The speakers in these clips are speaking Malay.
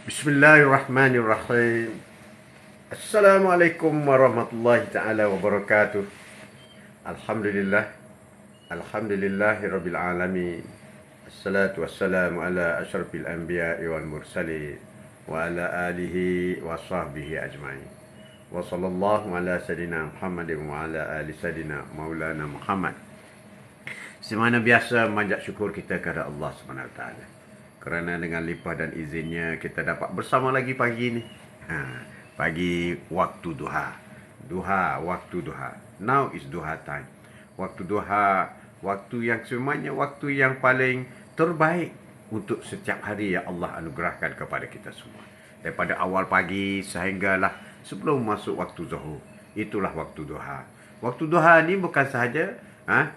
Bismillahirrahmanirrahim. Assalamualaikum warahmatullahi taala wabarakatuh. Alhamdulillah. Alhamdulillahirabbil alamin. Assalatu wassalamu ala asyrafil anbiya'i wal mursalin wa ala alihi wa sahbihi ajma'in. Wa sallallahu ala sayidina Muhammadin wa ala ali sayidina Maulana Muhammad. Semana biasa manjat syukur kita kepada Allah Subhanahu wa taala. Kerana dengan limpah dan izinnya kita dapat bersama lagi pagi ni. Pagi waktu duha. Waktu duha. Now is duha time. Waktu duha, waktu yang sebenarnya waktu yang paling terbaik untuk setiap hari yang Allah anugerahkan kepada kita semua. Daripada awal pagi sehinggalah sebelum masuk waktu zuhur. Itulah waktu duha. Waktu duha ni bukan sahaja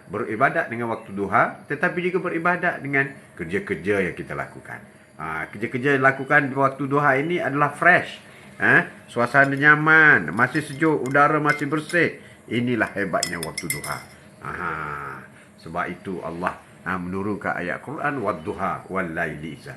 beribadat dengan waktu duha, tetapi juga beribadat dengan kerja-kerja yang kita lakukan. Kerja-kerja yang lakukan di waktu duha ini adalah fresh. Suasana nyaman, masih sejuk, udara masih bersih. Inilah hebatnya waktu duha. Sebab itu Allah menurunkan ayat Quran, "Wadduha wal laili iza."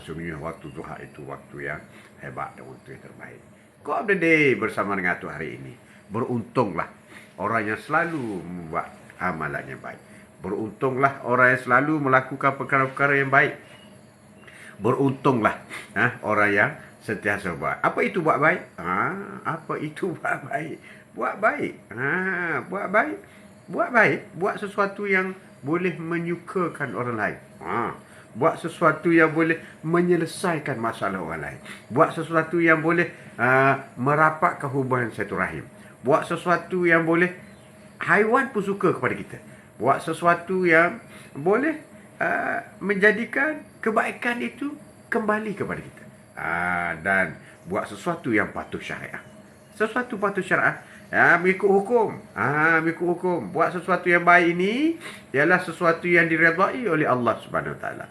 Sungguhnya waktu duha itu waktu yang hebat dan waktu yang terbaik. Kau of the day bersama dengan tu hari ini. Beruntunglah orang yang selalu membuat amalan yang baik. Beruntunglah orang yang selalu melakukan perkara-perkara yang baik. Beruntunglah orang yang sentiasa buat. Apa itu buat baik? Apa itu buat baik? Buat baik. Buat baik. Buat baik. Buat sesuatu yang boleh menyukakan orang lain. Buat sesuatu yang boleh menyelesaikan masalah orang lain. Buat sesuatu yang boleh merapatkan hubungan silaturahim. Buat sesuatu yang boleh haiwan pun suka kepada kita. Buat sesuatu yang boleh menjadikan kebaikan itu kembali kepada kita. Dan buat sesuatu yang patuh syariah. Sesuatu patuh syariah. Mengikut hukum. Mengikut hukum. Buat sesuatu yang baik ini ialah sesuatu yang diredai oleh Allah Subhanahu Wa Taala.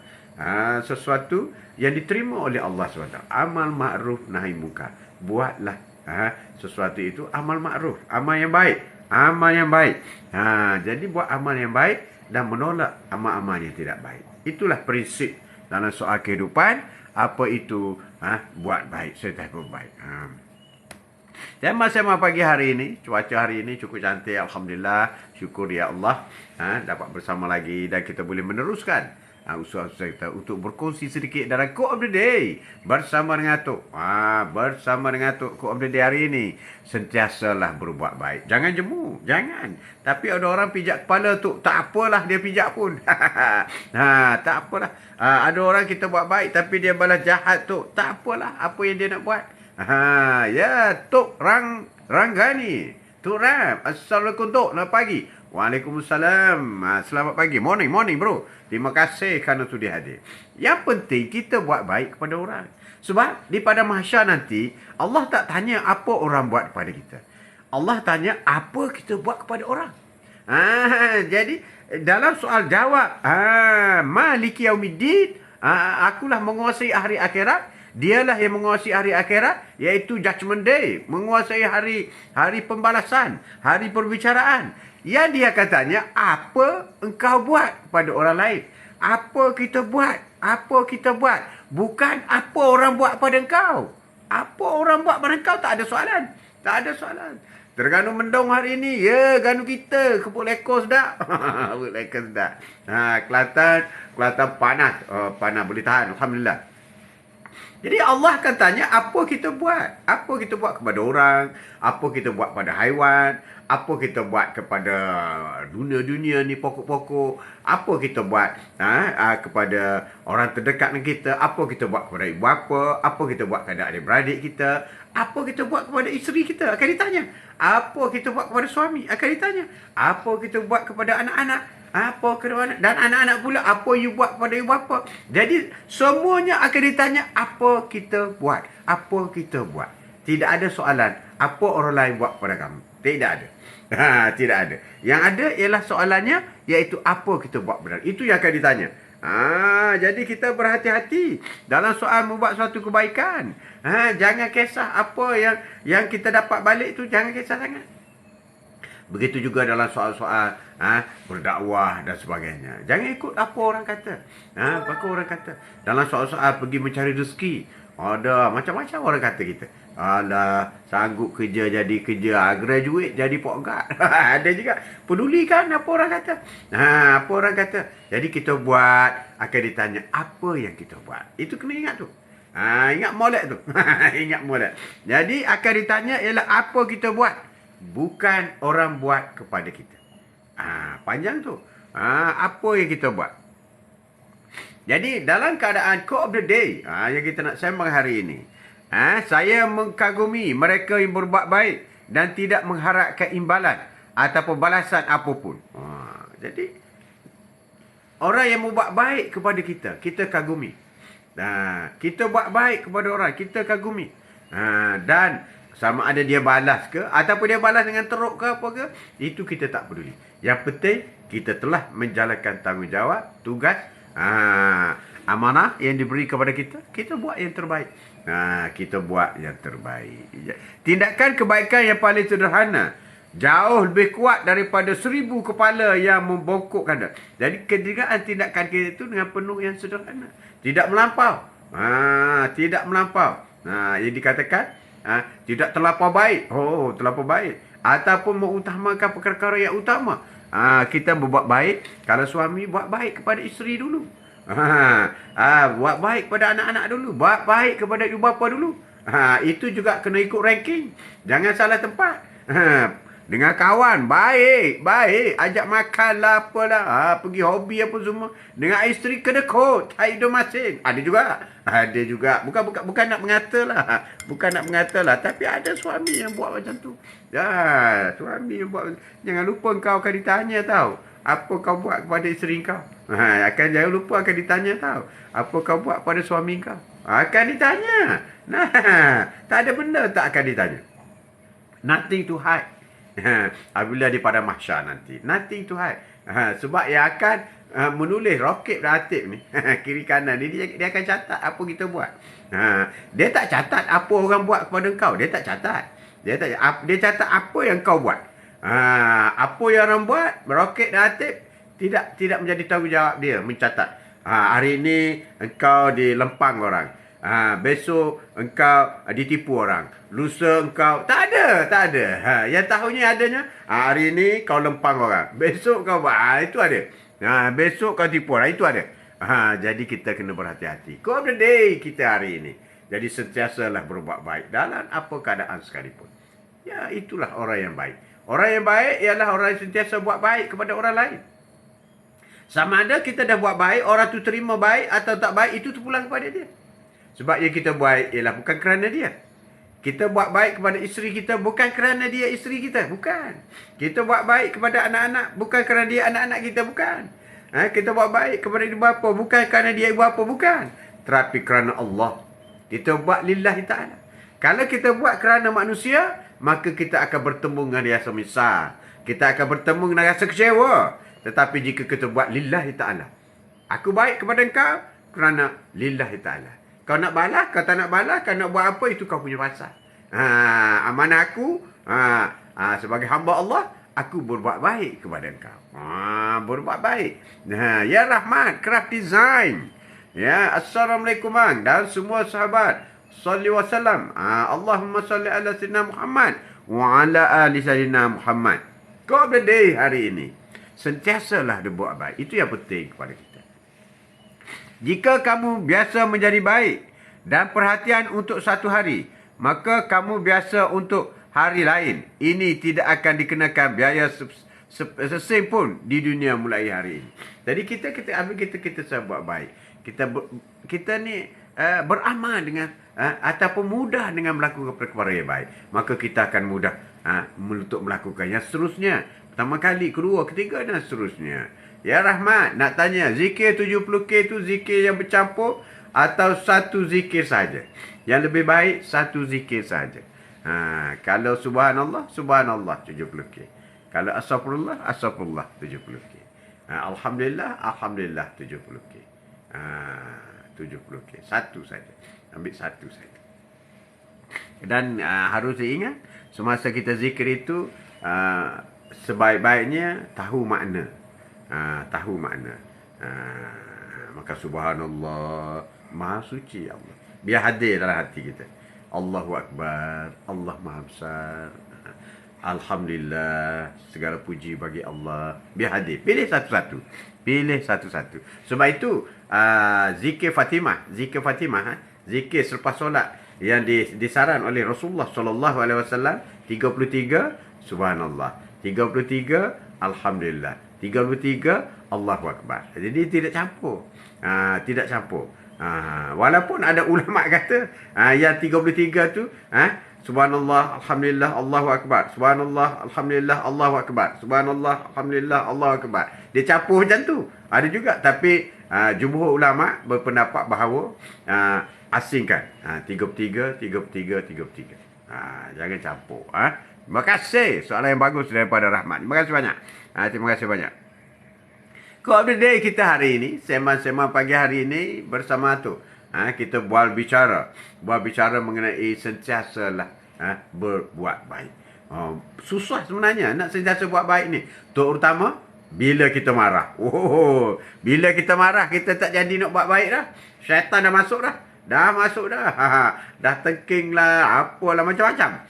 Sesuatu yang diterima oleh Allah Subhanahu Wa Taala. Amal ma'ruf nahi munkar. Buatlah sesuatu itu amal ma'ruf, amal yang baik. Amal yang baik. Jadi buat amal yang baik dan menolak amal-amal yang tidak baik. Itulah prinsip dalam soal kehidupan. Apa itu buat baik, setiap baik. Dan masa pagi hari ini, cuaca hari ini cukup cantik. Alhamdulillah. Syukur ya Allah. Dapat bersama lagi dan kita boleh meneruskan usaha-usaha kita untuk berkongsi sedikit dalam Quote of the Day bersama dengan Atuk. Bersama dengan Atuk, Quote of the Day hari ini, sentiasalah berbuat baik. Jangan jemu, jangan. Tapi ada orang pijak kepala tu, tak apalah dia pijak pun. Tak apalah. Ada orang kita buat baik tapi dia balas jahat tu, tak apalah apa yang dia nak buat. Ya, Tok Ranggani. Tok Ram, Assalamualaikum Tok, selamat pagi. Waalaikumsalam. Selamat pagi. Morning bro. Terima kasih kerana sudi hadir. Yang penting kita buat baik kepada orang. Sebab di pada mahsyar nanti Allah tak tanya apa orang buat kepada kita. Allah tanya apa kita buat kepada orang. Jadi dalam soal jawab, Maliki Yaumiddin, akulah menguasai hari akhirat. Dialah yang menguasai hari akhirat, iaitu Judgment Day, menguasai hari pembalasan, hari perbicaraan. Yang dia katanya, apa engkau buat pada orang lain? Apa kita buat? Apa kita buat? Bukan apa orang buat pada engkau. Apa orang buat pada engkau, tak ada soalan. Tak ada soalan. Terengganu mendung hari ini, ya, ganu kita. Kepuk lekor sedap. Kepuk lekor sedap. Kelantan panas. Panas boleh tahan. Alhamdulillah. Jadi Allah akan tanya apa kita buat. Apa kita buat kepada orang. Apa kita buat pada haiwan. Apa kita buat kepada dunia-dunia ni, pokok-pokok. Apa kita buat kepada orang terdekat dengan kita. Apa kita buat kepada ibu bapa. Apa kita buat kepada adik-beradik kita. Apa kita buat kepada isteri kita. Akan ditanya. Apa kita buat kepada suami. Akan ditanya. Apa kita buat kepada anak-anak. Apa kedua dan anak-anak pula, apa you buat pada ibu bapa. Jadi semuanya akan ditanya apa kita buat. Apa kita buat. Tidak ada soalan apa orang lain buat pada kamu. Tidak ada. Tidak ada. Yang ada ialah soalannya, iaitu apa kita buat benar. Itu yang akan ditanya. Jadi kita berhati-hati dalam soal membuat suatu kebaikan. Jangan kisah apa yang kita dapat balik tu, jangan kisah sangat. Begitu juga dalam soal-soal berdakwah dan sebagainya. Jangan ikut apa orang kata. Apa orang kata. Dalam soal-soal pergi mencari rezeki. Ada macam-macam orang kata kita. Alah, sanggup kerja jadi kerja, graduate jadi pokgat. Ada juga. Peduli kan apa orang kata? Apa orang kata? Jadi kita buat, akan ditanya apa yang kita buat. Itu kena ingat tu. Ingat molek tu. Ingat molek. Jadi akan ditanya ialah apa kita buat. Bukan orang buat kepada kita. Panjang tu. Apa yang kita buat. Jadi dalam keadaan quote of the day yang kita nak sembang hari ini. Saya mengkagumi mereka yang berbuat baik dan tidak mengharapkan imbalan ataupun balasan apapun. Jadi orang yang membuat baik kepada kita, kita kagumi. Kita buat baik kepada orang, kita kagumi. Dan sama ada dia balas ke ataupun dia balas dengan teruk ke apa ke, itu kita tak peduli. Yang penting kita telah menjalankan tanggungjawab, tugas, amanah yang diberi kepada kita, kita buat yang terbaik. Kita buat yang terbaik. Tindakan kebaikan yang paling sederhana jauh lebih kuat daripada 1000 kepala yang membongkokkan. Jadi tindakan kita itu dengan penuh yang sederhana, tidak melampau. Tidak melampau. Yang dikatakan tidak terlampau baik. Terlampau baik. Ataupun mengutamakan perkara yang utama. Kita berbuat baik. Kalau suami, buat baik kepada isteri dulu. Buat baik kepada anak-anak dulu. Buat baik kepada ibu bapa dulu. Itu juga kena ikut ranking. Jangan salah tempat. Dengan kawan, baik. Ajak makan lah, apalah. Pergi hobi apa semua. Dengan isteri kena kot. Hidup masing. Ada juga. Bukan nak mengata lah. Tapi ada suami yang buat macam tu. Suami yang buat. Jangan lupa kau akan ditanya tau. Apa kau buat kepada isteri kau? Jangan lupa akan ditanya tau. Apa kau buat kepada suami kau? Akan ditanya. Tak ada benda tak akan ditanya. Nothing to hide. Apabila di pada mahsyar nanti, nothing to hide. Sebab yang akan menulis Rokib dan Atib ni, kiri kanan ni, dia akan catat apa kita buat. Dia tak catat apa orang buat kepada kau. Dia tak catat. Dia catat apa yang kau buat. Apa yang orang buat, Rokib dan Atib tidak menjadi tanggungjawab dia mencatat. Hari ini engkau dilempang orang. Besok engkau ditipu orang. Lusa engkau tak ada. Yang tahunya adanya hari ini kau lempang orang. Besok kau buat itu ada. Besok kau tipu orang, itu ada. Jadi kita kena berhati-hati. Quote of the day kita hari ini. Jadi sentiasalah berbuat baik dalam apa keadaan sekalipun. Ya, itulah orang yang baik. Orang yang baik ialah orang yang sentiasa buat baik kepada orang lain. Sama ada kita dah buat baik, orang tu terima baik atau tak baik, itu terpulang kepada dia. Sebab yang kita buat ialah bukan kerana dia. Kita buat baik kepada isteri kita bukan kerana dia isteri kita. Bukan. Kita buat baik kepada anak-anak bukan kerana dia anak-anak kita. Bukan. Kita buat baik kepada ibu bapa bukan kerana dia ibu bapa. Bukan. Tetapi kerana Allah. Kita buat lillahi ta'ala. Kalau kita buat kerana manusia, maka kita akan bertemu dengan rasa misal. Kita akan bertemu dengan rasa kecewa. Tetapi jika kita buat lillahi ta'ala. Aku baik kepada engkau kerana lillahi ta'ala. Kau nak balas, kau tak nak balas, kau nak buat apa, itu kau punya pasal. Amanah aku, sebagai hamba Allah, aku berbuat baik kepada engkau. Berbuat baik. Ya Rahmat, Craft Design. Ya, Assalamualaikum dan semua sahabat. Salli wa salam. Allahumma salli ala sayyidina Muhammad wa ala ali sayyidina Muhammad. Quote of the day hari ini. Sentiasalah dia buat baik. Itu yang penting kepada kita. Jika kamu biasa menjadi baik dan perhatian untuk satu hari, maka kamu biasa untuk hari lain. Ini tidak akan dikenakan biaya sesen pun di dunia mulai hari ini. Jadi kita buat baik. Kita ni beramal dengan ataupun mudah dengan melakukan perkara yang baik. Maka kita akan mudah untuk melakukan yang seterusnya. Pertama kali, kedua, ketiga dan seterusnya. Ya Rahmat, nak tanya, zikir 70K tu zikir yang bercampur atau satu zikir saja? Yang lebih baik, satu zikir saja. Kalau subhanallah, subhanallah 70K. Kalau astagfirullah, astagfirullah 70K. Alhamdulillah, alhamdulillah 70K. 70K. Satu saja. Ambil satu saja. Dan harus diingat, semasa kita zikir itu, sebaik-baiknya tahu makna. Tahu makna. Maka subhanallah, maha suci Allah. Biar hadir dalam hati kita. Allahu Akbar, Allah Maha Besar. Alhamdulillah, segala puji bagi Allah. Biar hadir. Pilih satu-satu. Pilih satu-satu. Sebab itu, zikir Fatimah. Zikir Fatimah, zikir selepas solat yang disaran oleh Rasulullah SAW. 33, Subhanallah. 33, Alhamdulillah. 33, Allahu Akbar. Jadi tidak campur. Tidak campur. Walaupun ada ulama kata yang 33 tu Subhanallah, Alhamdulillah, Allahu Akbar. Subhanallah, Alhamdulillah, Allahu Akbar. Subhanallah, Alhamdulillah, Allahu Akbar. Dia campur macam tu. Ada juga. Tapi jumhur ulama berpendapat bahawa asingkan. 33, 33, 33. Jangan campur. Terima kasih. Soalan yang bagus daripada Rahmat. Terima kasih banyak. Terima kasih banyak. Quote of the day kita hari ini, sembang-sembang pagi hari ini bersama tu. Kita berbicara mengenai sentiasalah berbuat baik. Susah sebenarnya nak sentiasa buat baik ni. Terutama bila kita marah. Bila kita marah, kita tak jadi nak buat baik dah. Syaitan dah masuk dah. Dah tengking lah, apalah macam-macam.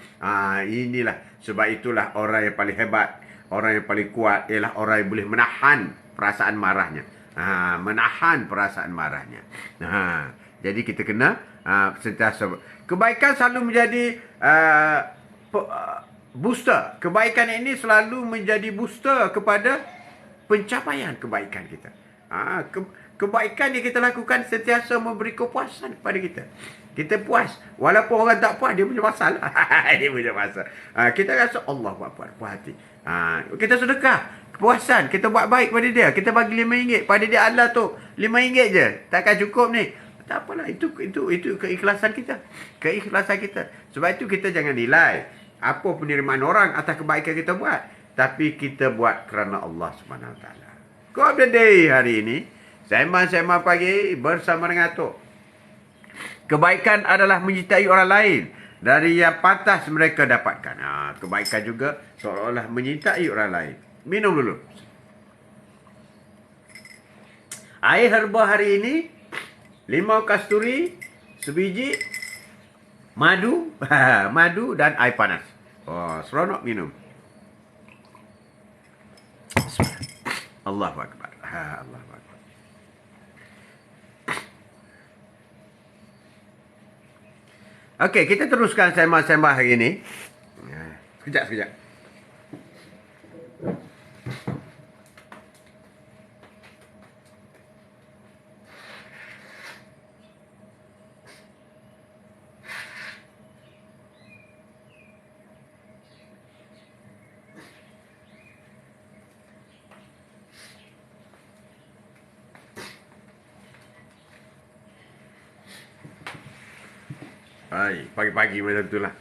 Inilah, sebab itulah orang yang paling hebat, orang yang paling kuat ialah orang yang boleh menahan perasaan marahnya. Menahan perasaan marahnya. Jadi kita kena sentiasa. Kebaikan selalu menjadi booster. Kebaikan ini selalu menjadi booster kepada pencapaian kebaikan kita. Kebaikan yang kita lakukan sentiasa memberi kepuasan kepada kita. Kita puas. Walaupun orang tak puas, dia punya masalah. Dia punya masalah. Kita rasa Allah buat puas hati. Kita sedekah. Kepuasan. Kita buat baik pada dia. Kita bagi RM5. Pada dia Allah tu. RM5 je. Takkan cukup ni. Tak apalah. Itu keikhlasan kita. Keikhlasan kita. Sebab itu kita jangan nilai apa penerimaan orang atas kebaikan kita buat. Tapi kita buat kerana Allah SWT. Quote of the day hari ini. Sembang-sembang pagi bersama dengan Atok. Kebaikan adalah menyertai orang lain dari yang pantas mereka dapatkan. Kebaikan juga seolah-olah menyertai orang lain. Minum dulu. Air herba hari ini, limau kasturi, sebiji, madu, madu dan air panas. Seronok minum. Allahu Akbar. Allahu Akbar. Okey, kita teruskan sembang-sembang hari ini. Sekejap. Pagi-pagi macam itulah.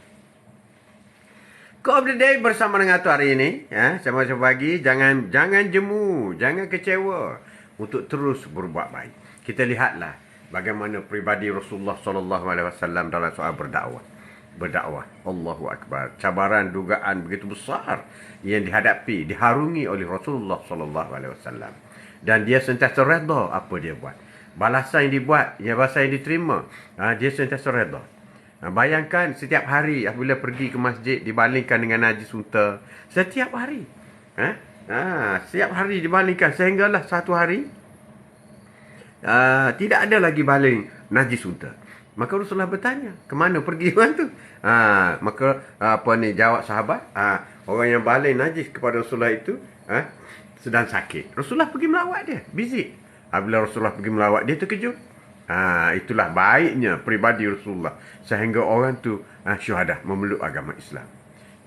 Quote of the day bersama dengan tu hari ini. Sama-sama pagi. Jangan jemu. Jangan kecewa. Untuk terus berbuat baik. Kita lihatlah bagaimana pribadi Rasulullah SAW dalam soal berdakwah. Allahu Akbar. Cabaran, dugaan begitu besar yang diharungi oleh Rasulullah SAW. Dan dia sentiasa redha apa dia buat. Balasan yang dibuat, balasan yang diterima, dia sentiasa redha. Bayangkan setiap hari apabila pergi ke masjid dibandingkan dengan najis unta. Setiap hari. Setiap hari dibandingkan sehinggalah satu hari tidak ada lagi baling najis unta. Maka Rasulullah bertanya, ke mana pergi orang tu? Maka jawab sahabat, orang yang baling najis kepada Rasulullah itu sedang sakit. Rasulullah pergi melawat dia, visit. Apabila Rasulullah pergi melawat dia, terkejut. Itulah baiknya pribadi Rasulullah sehingga orang tu syuhada memeluk agama Islam.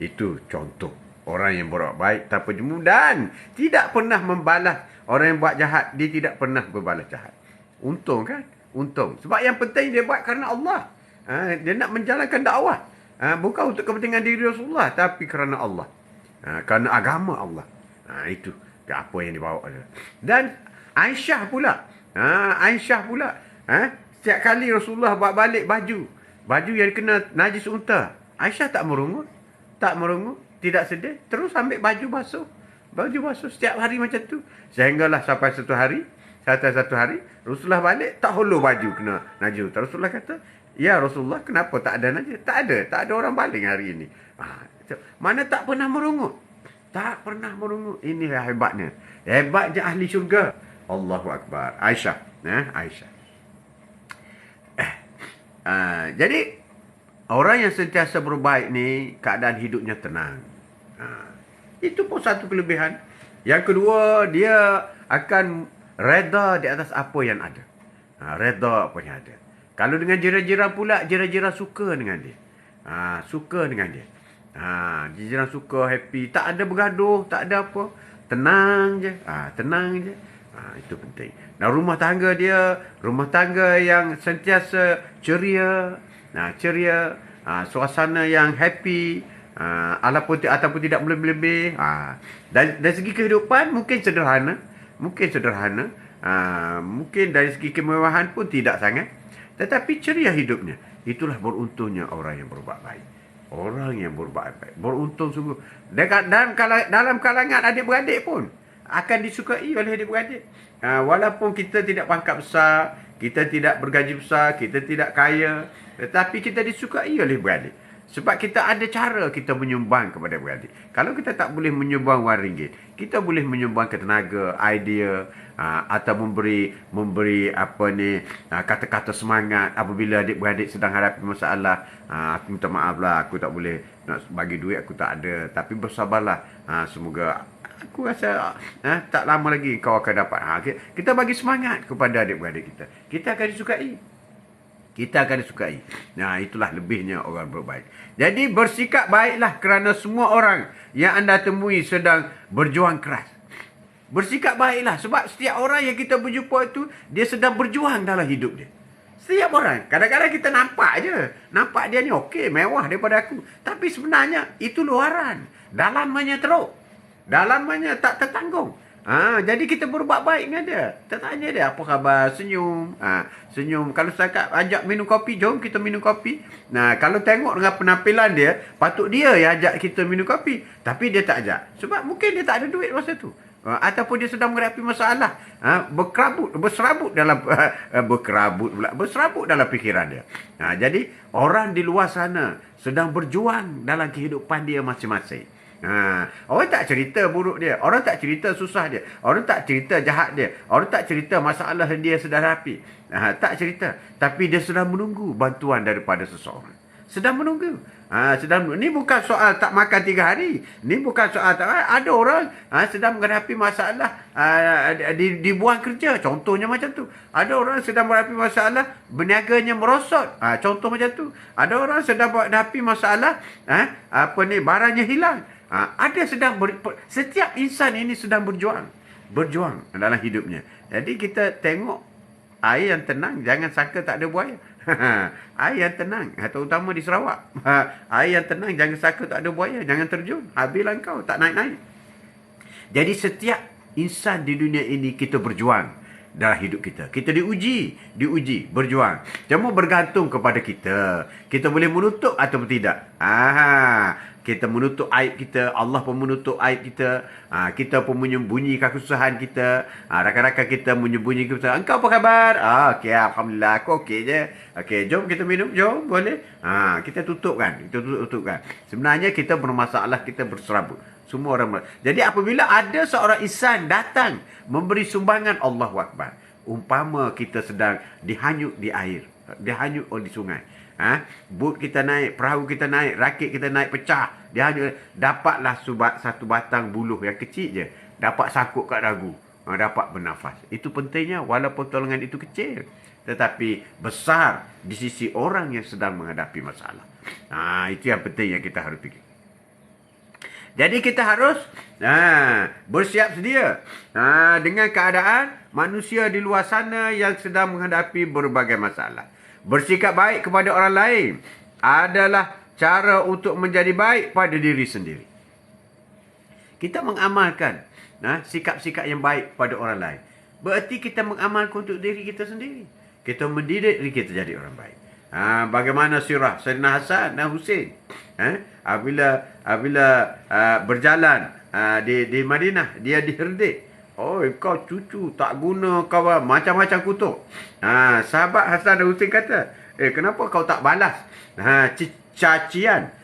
Itu contoh orang yang berbuat baik tanpa jemu dan tidak pernah membalas orang yang buat jahat. Dia tidak pernah berbalas jahat. Untung kan? Untung. Sebab yang penting dia buat kerana Allah. Dia nak menjalankan dakwah. Bukan untuk kepentingan diri Rasulullah, tapi kerana Allah. Kerana agama Allah. Itu apa yang dibawa dia. Dan Aisyah pula. Setiap kali Rasulullah buat balik baju yang kena najis unta, Aisyah tak merungut, tidak sedih, terus ambil baju basuh setiap hari macam tu. Sehinggalah sampai satu hari Rasulullah balik tak hollow baju kena najis unta. Rasulullah kata, Ya Rasulullah, kenapa tak ada najis? Tak ada orang baling hari ini. Mana tak pernah merungut? Tak pernah merungut. Inilah hebatnya. Hebatnya ahli syurga. Allahu Akbar. Aisyah. Aisyah. Jadi, orang yang sentiasa berbaik ni, keadaan hidupnya tenang. Itu pun satu kelebihan. Yang kedua, dia akan reda di atas apa yang ada. Reda apa yang ada. Kalau dengan jiran-jiran pula, jiran-jiran suka dengan dia. Suka dengan dia. Jiran suka, happy. Tak ada bergaduh, tak ada apa. Tenang je. Tenang je. Itu penting. Dan rumah tangga dia, rumah tangga yang sentiasa ceria. Ceria. Suasana yang happy. Ataupun tidak lebih-lebih. Dari segi kehidupan, mungkin sederhana. Mungkin dari segi kemewahan pun tidak sangat. Tetapi ceria hidupnya. Itulah beruntungnya orang yang berbuat baik. Orang yang berbuat baik. Beruntung sungguh. Dan dalam kalangan adik-beradik pun akan disukai oleh adik-beradik. Walaupun kita tidak pangkat besar, kita tidak bergaji besar, kita tidak kaya, tetapi kita disukai oleh beradik. Sebab kita ada cara kita menyumbang kepada beradik. Kalau kita tak boleh menyumbang RM1, kita boleh menyumbang ke tenaga, idea, atau memberi kata-kata semangat apabila adik-beradik sedang hadapi masalah. Aku minta maaf lah, aku tak boleh nak bagi duit, aku tak ada. Tapi bersabarlah. Semoga aku rasa tak lama lagi kau akan dapat. Kita bagi semangat kepada adik-beradik kita. Kita akan disukai. Itulah lebihnya orang berbaik. Jadi bersikap baiklah kerana semua orang yang anda temui sedang berjuang keras. Bersikap baiklah sebab setiap orang yang kita berjumpa itu, dia sedang berjuang dalam hidup dia. Setiap orang. Kadang-kadang kita nampak je. Nampak dia ni okey, mewah daripada aku. Tapi sebenarnya itu luaran. Dalamnya teruk. Dalamnya tak tertanggung. Jadi kita berbuat baik dengan dia. Kita tanya dia, apa khabar? Senyum. Senyum. Kalau setakat ajak minum kopi, jom kita minum kopi. Kalau tengok dengan penampilan dia, patut dia yang ajak kita minum kopi. Tapi dia tak ajak. Sebab mungkin dia tak ada duit masa tu. Ataupun dia sedang menghadapi masalah. Berserabut dalam fikiran dia. Jadi, orang di luar sana sedang berjuang dalam kehidupan dia masing-masing. Orang tak cerita buruk dia, orang tak cerita susah dia, orang tak cerita jahat dia, orang tak cerita masalah dia sedang hadapi. Tak cerita, tapi dia sedang menunggu bantuan daripada seseorang. Sedang menunggu. Ini bukan soal tak makan 3 hari. Ini bukan soal tak. Ada orang sedang menghadapi masalah dibuang kerja. Contohnya macam tu. Ada orang sedang menghadapi masalah berniaganya merosot. Contoh macam tu. Ada orang sedang menghadapi masalah barangnya hilang. Setiap insan ini sedang berjuang dalam hidupnya. Jadi kita tengok air yang tenang, jangan sangka tak ada buaya. Air yang tenang, terutama di Sarawak. Air yang tenang, jangan sangka tak ada buaya, jangan terjun. Habislah kau, tak naik-naik. Jadi setiap insan di dunia ini kita berjuang dalam hidup kita. Kita diuji, berjuang. Cuma bergantung kepada kita. Kita boleh menutup atau tidak. Kita menutup aib kita, Allah pun menutup aib kita. Kita pun menyembunyikan kesusahan kita. Rakan-rakan kita menyembunyikan kesusahan. Engkau apa khabar? Okey, alhamdulillah, aku okey je. Okey, jom kita minum, jom, boleh? Kita tutupkan. Sebenarnya kita bermasalah, kita berserabut. Semua orang. Jadi apabila ada seorang insan datang memberi sumbangan, Allahu Akbar. Umpama kita sedang dihanyut di air, dihanyut di sungai. Bot kita naik, perahu kita naik, rakit kita naik pecah. Dia hanya dapatlah satu batang buluh yang kecil je. Dapat sangkut kat dagu. Dapat bernafas. Itu pentingnya walaupun tolongan itu kecil. Tetapi besar di sisi orang yang sedang menghadapi masalah. Itu yang penting yang kita harus fikir. Jadi kita harus bersiap sedia dengan keadaan manusia di luar sana yang sedang menghadapi berbagai masalah. Bersikap baik kepada orang lain adalah cara untuk menjadi baik pada diri sendiri. Kita mengamalkan sikap-sikap yang baik pada orang lain. Berarti kita mengamalkan untuk diri kita sendiri. Kita mendidik diri kita jadi orang baik. Bagaimana sirah Sayyidina Hasan dan Husain apabila berjalan di Madinah, dia diherdik. Kau cucu tak guna kau macam-macam kutuk. Sahabat Hasan dan Husain kata, Kenapa kau tak balas cacian,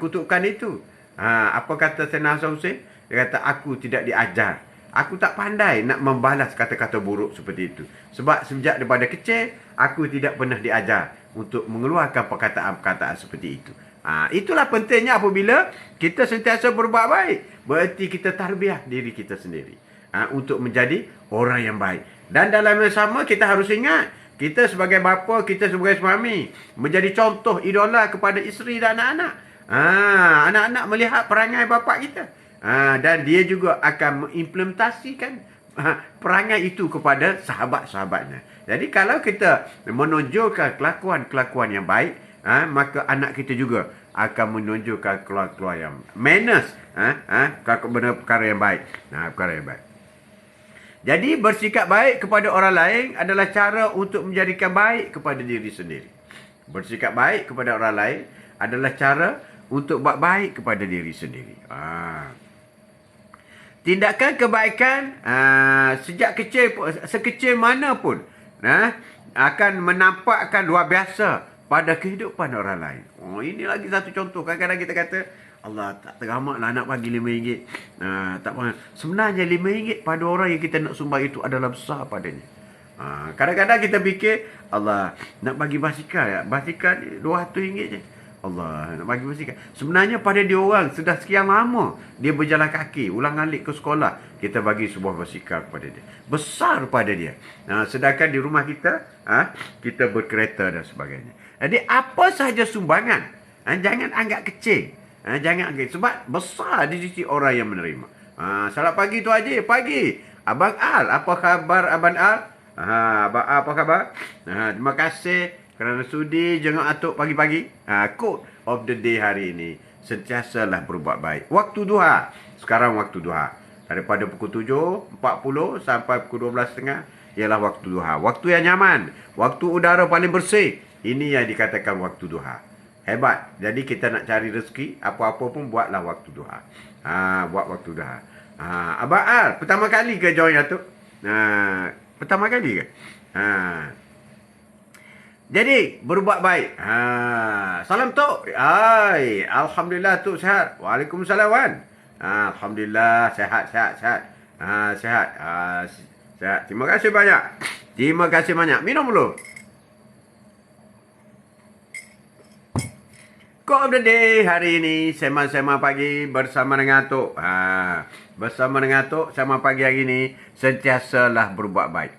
kutukan itu? Apa kata Sayyidina Hasan Hussein? Dia kata, aku tidak diajar. Aku tak pandai nak membalas kata-kata buruk seperti itu. Sebab sejak daripada kecil, aku tidak pernah diajar untuk mengeluarkan perkataan-perkataan seperti itu. Itulah pentingnya apabila kita sentiasa berbuat baik. Berarti kita tarbiyah diri kita sendiri. Untuk menjadi orang yang baik. Dan dalam yang sama, kita harus ingat, kita sebagai bapa, kita sebagai suami, menjadi contoh idola kepada isteri dan anak-anak. Anak-anak melihat perangai bapa kita. Dan dia juga akan mengimplementasikan perangai itu kepada sahabat-sahabatnya. Jadi kalau kita menonjolkan kelakuan-kelakuan yang baik, maka anak kita juga akan menunjukkan keluar-keluar yang manners, perkara yang baik. Perkara yang baik. Jadi bersikap baik kepada orang lain adalah cara untuk menjadikan baik kepada diri sendiri. Bersikap baik kepada orang lain adalah cara untuk buat baik kepada diri sendiri. Tindakan kebaikan sejak kecil, sekecil mana pun, akan menampakkan luar biasa pada kehidupan orang lain. Ini lagi satu contoh. Kadang-kadang kita kata, Allah, tak teramat lah nak bagi RM5. Tak apa. Sebenarnya RM5 pada orang yang kita nak sumbang itu adalah besar padanya. Kadang-kadang kita fikir, Allah, nak bagi basikal RM200 je. Allah, nak bagi basikal. Sebenarnya pada dia orang, sudah sekian lama dia berjalan kaki, ulang-alik ke sekolah, kita bagi sebuah basikal kepada dia. Besar pada dia. Sedangkan di rumah kita, kita berkereta dan sebagainya. Jadi, apa sahaja sumbangan, jangan anggap kecil. Jangan anggap, sebab besar di sisi orang yang menerima. Selamat pagi tu aja, pagi. Abang Al, apa khabar Abang Al? Abang Al, apa khabar? Terima kasih kerana sudi jenguk atuk pagi-pagi. Quote of the day hari ini, sentiasalah berbuat baik. Waktu duha. Sekarang waktu duha. Daripada pukul 7.40 sampai pukul 12.30 ialah waktu duha. Waktu yang nyaman. Waktu udara paling bersih. Ini yang dikatakan waktu duha. Hebat. Jadi kita nak cari rezeki, apa-apa pun buatlah waktu duha. Buat waktu duha. Abang Al, pertama kali ke join atuk? Pertama kali ke? Jadi, berbuat baik. Salam Tok. Alhamdulillah Tok sihat. Waalaikumsalam Wan. Alhamdulillah sihat. Sihat. Terima kasih banyak. Terima kasih banyak. Minum dulu. Quote of the day hari ini, sema-sema pagi bersama dengan Tok. Bersama dengan Tok, sema pagi hari ini, sentiasalah berbuat baik.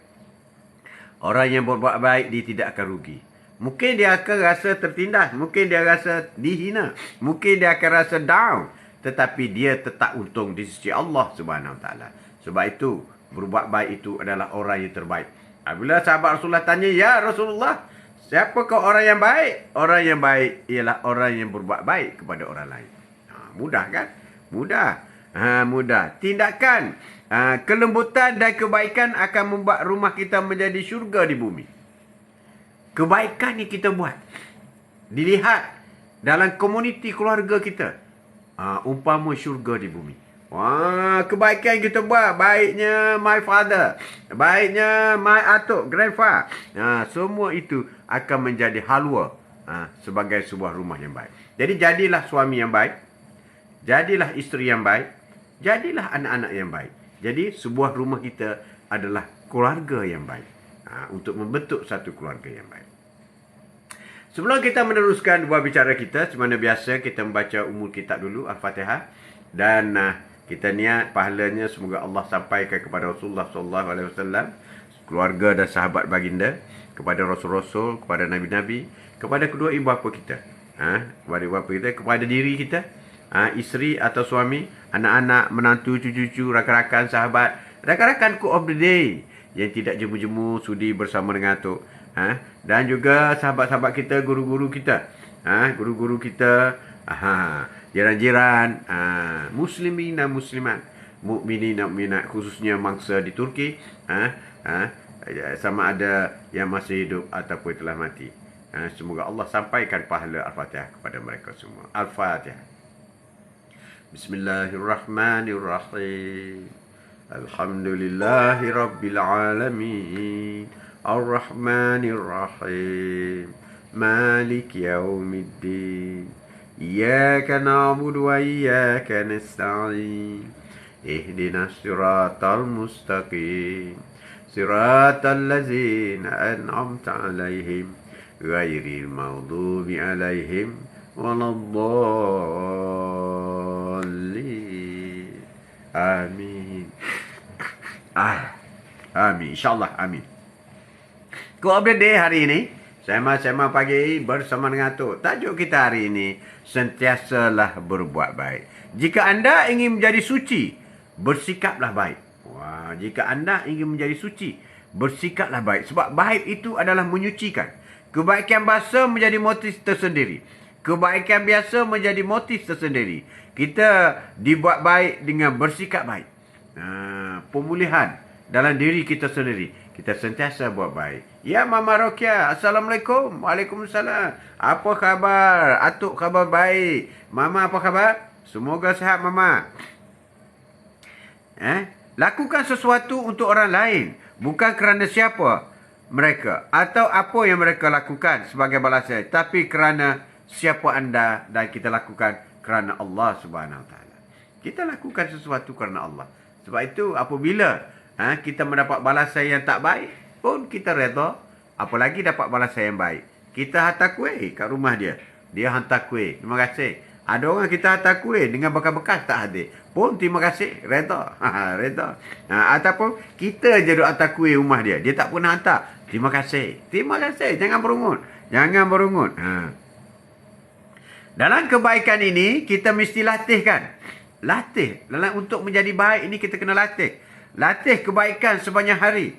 Orang yang berbuat baik, dia tidak akan rugi. Mungkin dia akan rasa tertindas. Mungkin dia rasa dihina. Mungkin dia akan rasa down. Tetapi dia tetap untung di sisi Allah Subhanahu Wa Taala. Sebab itu, berbuat baik itu adalah orang yang terbaik. Bila sahabat Rasulullah tanya, ya Rasulullah, siapakah orang yang baik? Orang yang baik ialah orang yang berbuat baik kepada orang lain. Mudah kan? Mudah. Tindakan kelembutan dan kebaikan akan membuat rumah kita menjadi syurga di bumi. Kebaikan yang kita buat dilihat dalam komuniti keluarga kita, umpama syurga di bumi. Kebaikan kita buat, baiknya my father, baiknya my atuk, grandfather, semua itu akan menjadi halwa sebagai sebuah rumah yang baik. Jadi jadilah suami yang baik, jadilah isteri yang baik, jadilah anak-anak yang baik. Jadi sebuah rumah kita adalah keluarga yang baik. Untuk membentuk satu keluarga yang baik. Sebelum kita meneruskan dua bicara kita, semana biasa kita membaca umul kitab dulu, Al-Fatihah. Dan kita niat pahalanya semoga Allah sampaikan kepada Rasulullah SAW, keluarga dan sahabat baginda, kepada Rasul-Rasul, kepada Nabi-Nabi, kepada kedua ibu bapa kita. Kepada ibu bapa kita, kepada diri kita, isteri atau suami, anak-anak, menantu, cucu-cucu, rakan-rakan, sahabat, rakan-rakan quote of the day yang tidak jemu-jemu sudi bersama dengan Atuk. Dan juga sahabat-sahabat kita, guru-guru kita. Guru-guru kita, jiran-jiran, muslimin dan muslimat, mukminin dan mukminat, khususnya mangsa di Turki, sama ada yang masih hidup ataupun telah mati. Semoga Allah sampaikan pahala Al-Fatihah kepada mereka semua. Al-Fatihah. Bismillahirrahmanirrahim. Alhamdulillahi Rabbil Alamin. Ar-Rahmanir Rahim. مالك يوم الدين إياك نعبد وإياك نستعين اهدنا الصراط المستقيم صراط الذين أنعمت عليهم غير المغضوب عليهم ولا الضالين آمين Amin. InsyaAllah. Amin. Quote of the day hari ini. Sema-sema pagi bersama dengan Atuk. Tajuk kita hari ini. Sentiasalah berbuat baik. Jika anda ingin menjadi suci, bersikaplah baik. Wah, jika anda ingin menjadi suci, bersikaplah baik. Sebab baik itu adalah menyucikan. Kebaikan bahasa menjadi motif tersendiri. Kebaikan biasa menjadi motif tersendiri. Kita dibuat baik dengan bersikap baik. Pemulihan dalam diri kita sendiri. Kita sentiasa buat baik. Ya Mama Rokia, Assalamualaikum. Waalaikumsalam. Apa khabar? Atuk khabar baik. Mama apa khabar? Semoga sihat Mama. Lakukan sesuatu untuk orang lain. Bukan kerana siapa mereka. Atau apa yang mereka lakukan sebagai balasan. Tapi kerana siapa anda. Dan kita lakukan kerana Allah Subhanahu Wa Taala. Kita lakukan sesuatu kerana Allah. Sebab itu apabila kita mendapat balasan yang tak baik pun kita reda. Apalagi dapat balasan yang baik. Kita hantar kuih kat rumah dia. Dia hantar kuih. Terima kasih. Ada orang kita hantar kuih dengan bekas-bekas tak hadir. Pun terima kasih. Reda. Reda. Ataupun kita je duk hantar kuih rumah dia. Dia tak pernah hantar. Terima kasih. Terima kasih. Jangan berungut. Jangan berungut. Dalam kebaikan ini kita mesti latihkan. Latih. Untuk menjadi baik ini kita kena latih. Latih kebaikan sepanjang hari.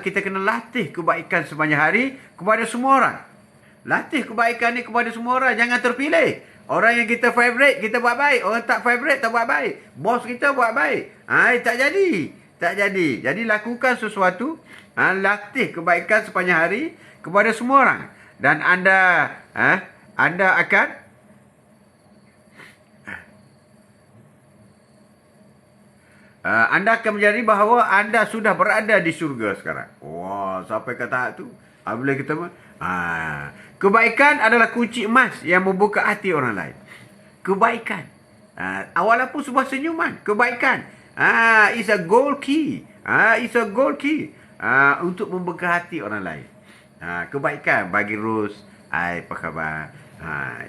Kita kena latih kebaikan sepanjang hari kepada semua orang. Latih kebaikan ni kepada semua orang. Jangan terpilih. Orang yang kita favourite, kita buat baik. Orang tak favourite, tak buat baik. Bos kita buat baik. Tak jadi. Tak jadi. Jadi lakukan sesuatu. Latih kebaikan sepanjang hari kepada semua orang. Dan anda akan anda akan menjadi bahawa anda sudah berada di syurga sekarang. Wah, sampai ke tahap tu. Bila kita kebaikan adalah kunci emas yang membuka hati orang lain. Kebaikan. Walaupun sebuah senyuman. Kebaikan. It's a gold key. It's a gold key. Untuk membuka hati orang lain. Kebaikan bagi Rose. Apa khabar?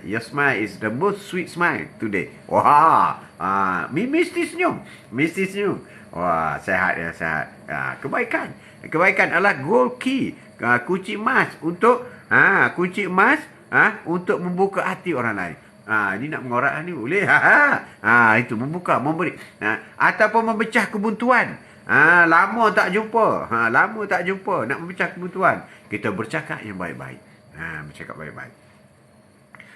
Your smile is the most sweet smile today. Wah, mesti senyum. Mesti senyum. Wah, sehat ya, sehat. Kebaikan. Kebaikan adalah gold key. Kunci emas untuk untuk membuka hati orang lain. Ini nak mengorak ni boleh. Itu membuka, memberi. Ataupun memecah kebuntuan. Lama tak jumpa. Lama tak jumpa. Nak memecah kebuntuan. Kita bercakap yang baik-baik. Bercakap baik-baik.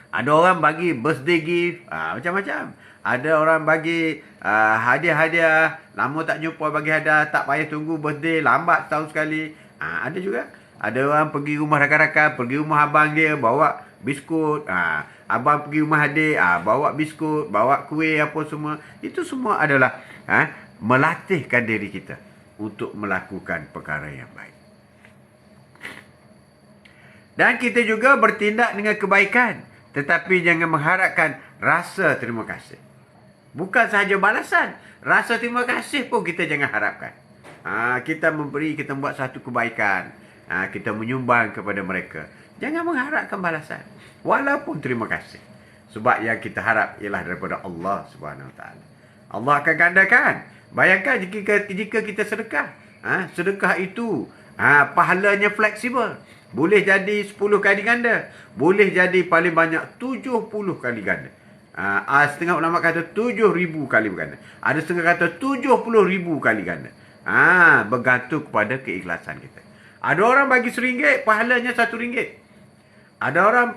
Ada orang bagi birthday gift, macam-macam. Ada orang bagi hadiah-hadiah. Lama tak jumpa bagi hadiah, tak payah tunggu birthday, lambat setahun sekali. Ada juga. Ada orang pergi rumah rakan-rakan, pergi rumah abang dia, bawa biskut. Abang pergi rumah adik, bawa biskut, bawa kuih apa semua. Itu semua adalah melatihkan diri kita untuk melakukan perkara yang baik. Dan kita juga bertindak dengan kebaikan. Tetapi jangan mengharapkan rasa terima kasih. Bukan sahaja balasan. Rasa terima kasih pun kita jangan harapkan. Kita memberi, kita buat satu kebaikan. Kita menyumbang kepada mereka. Jangan mengharapkan balasan. Walaupun terima kasih. Sebab yang kita harap ialah daripada Allah Subhanahu Wa Taala. Allah akan gandakan. Bayangkan jika kita sedekah. Sedekah itu pahalanya fleksibel. Boleh jadi 10 kali ganda. Boleh jadi paling banyak 70 kali ganda. Setengah ulama kata 7,000 kali ganda. Ada setengah kata 70,000 kali ganda. Bergantung kepada keikhlasan kita. Ada orang bagi RM1, pahalanya RM1. Ada orang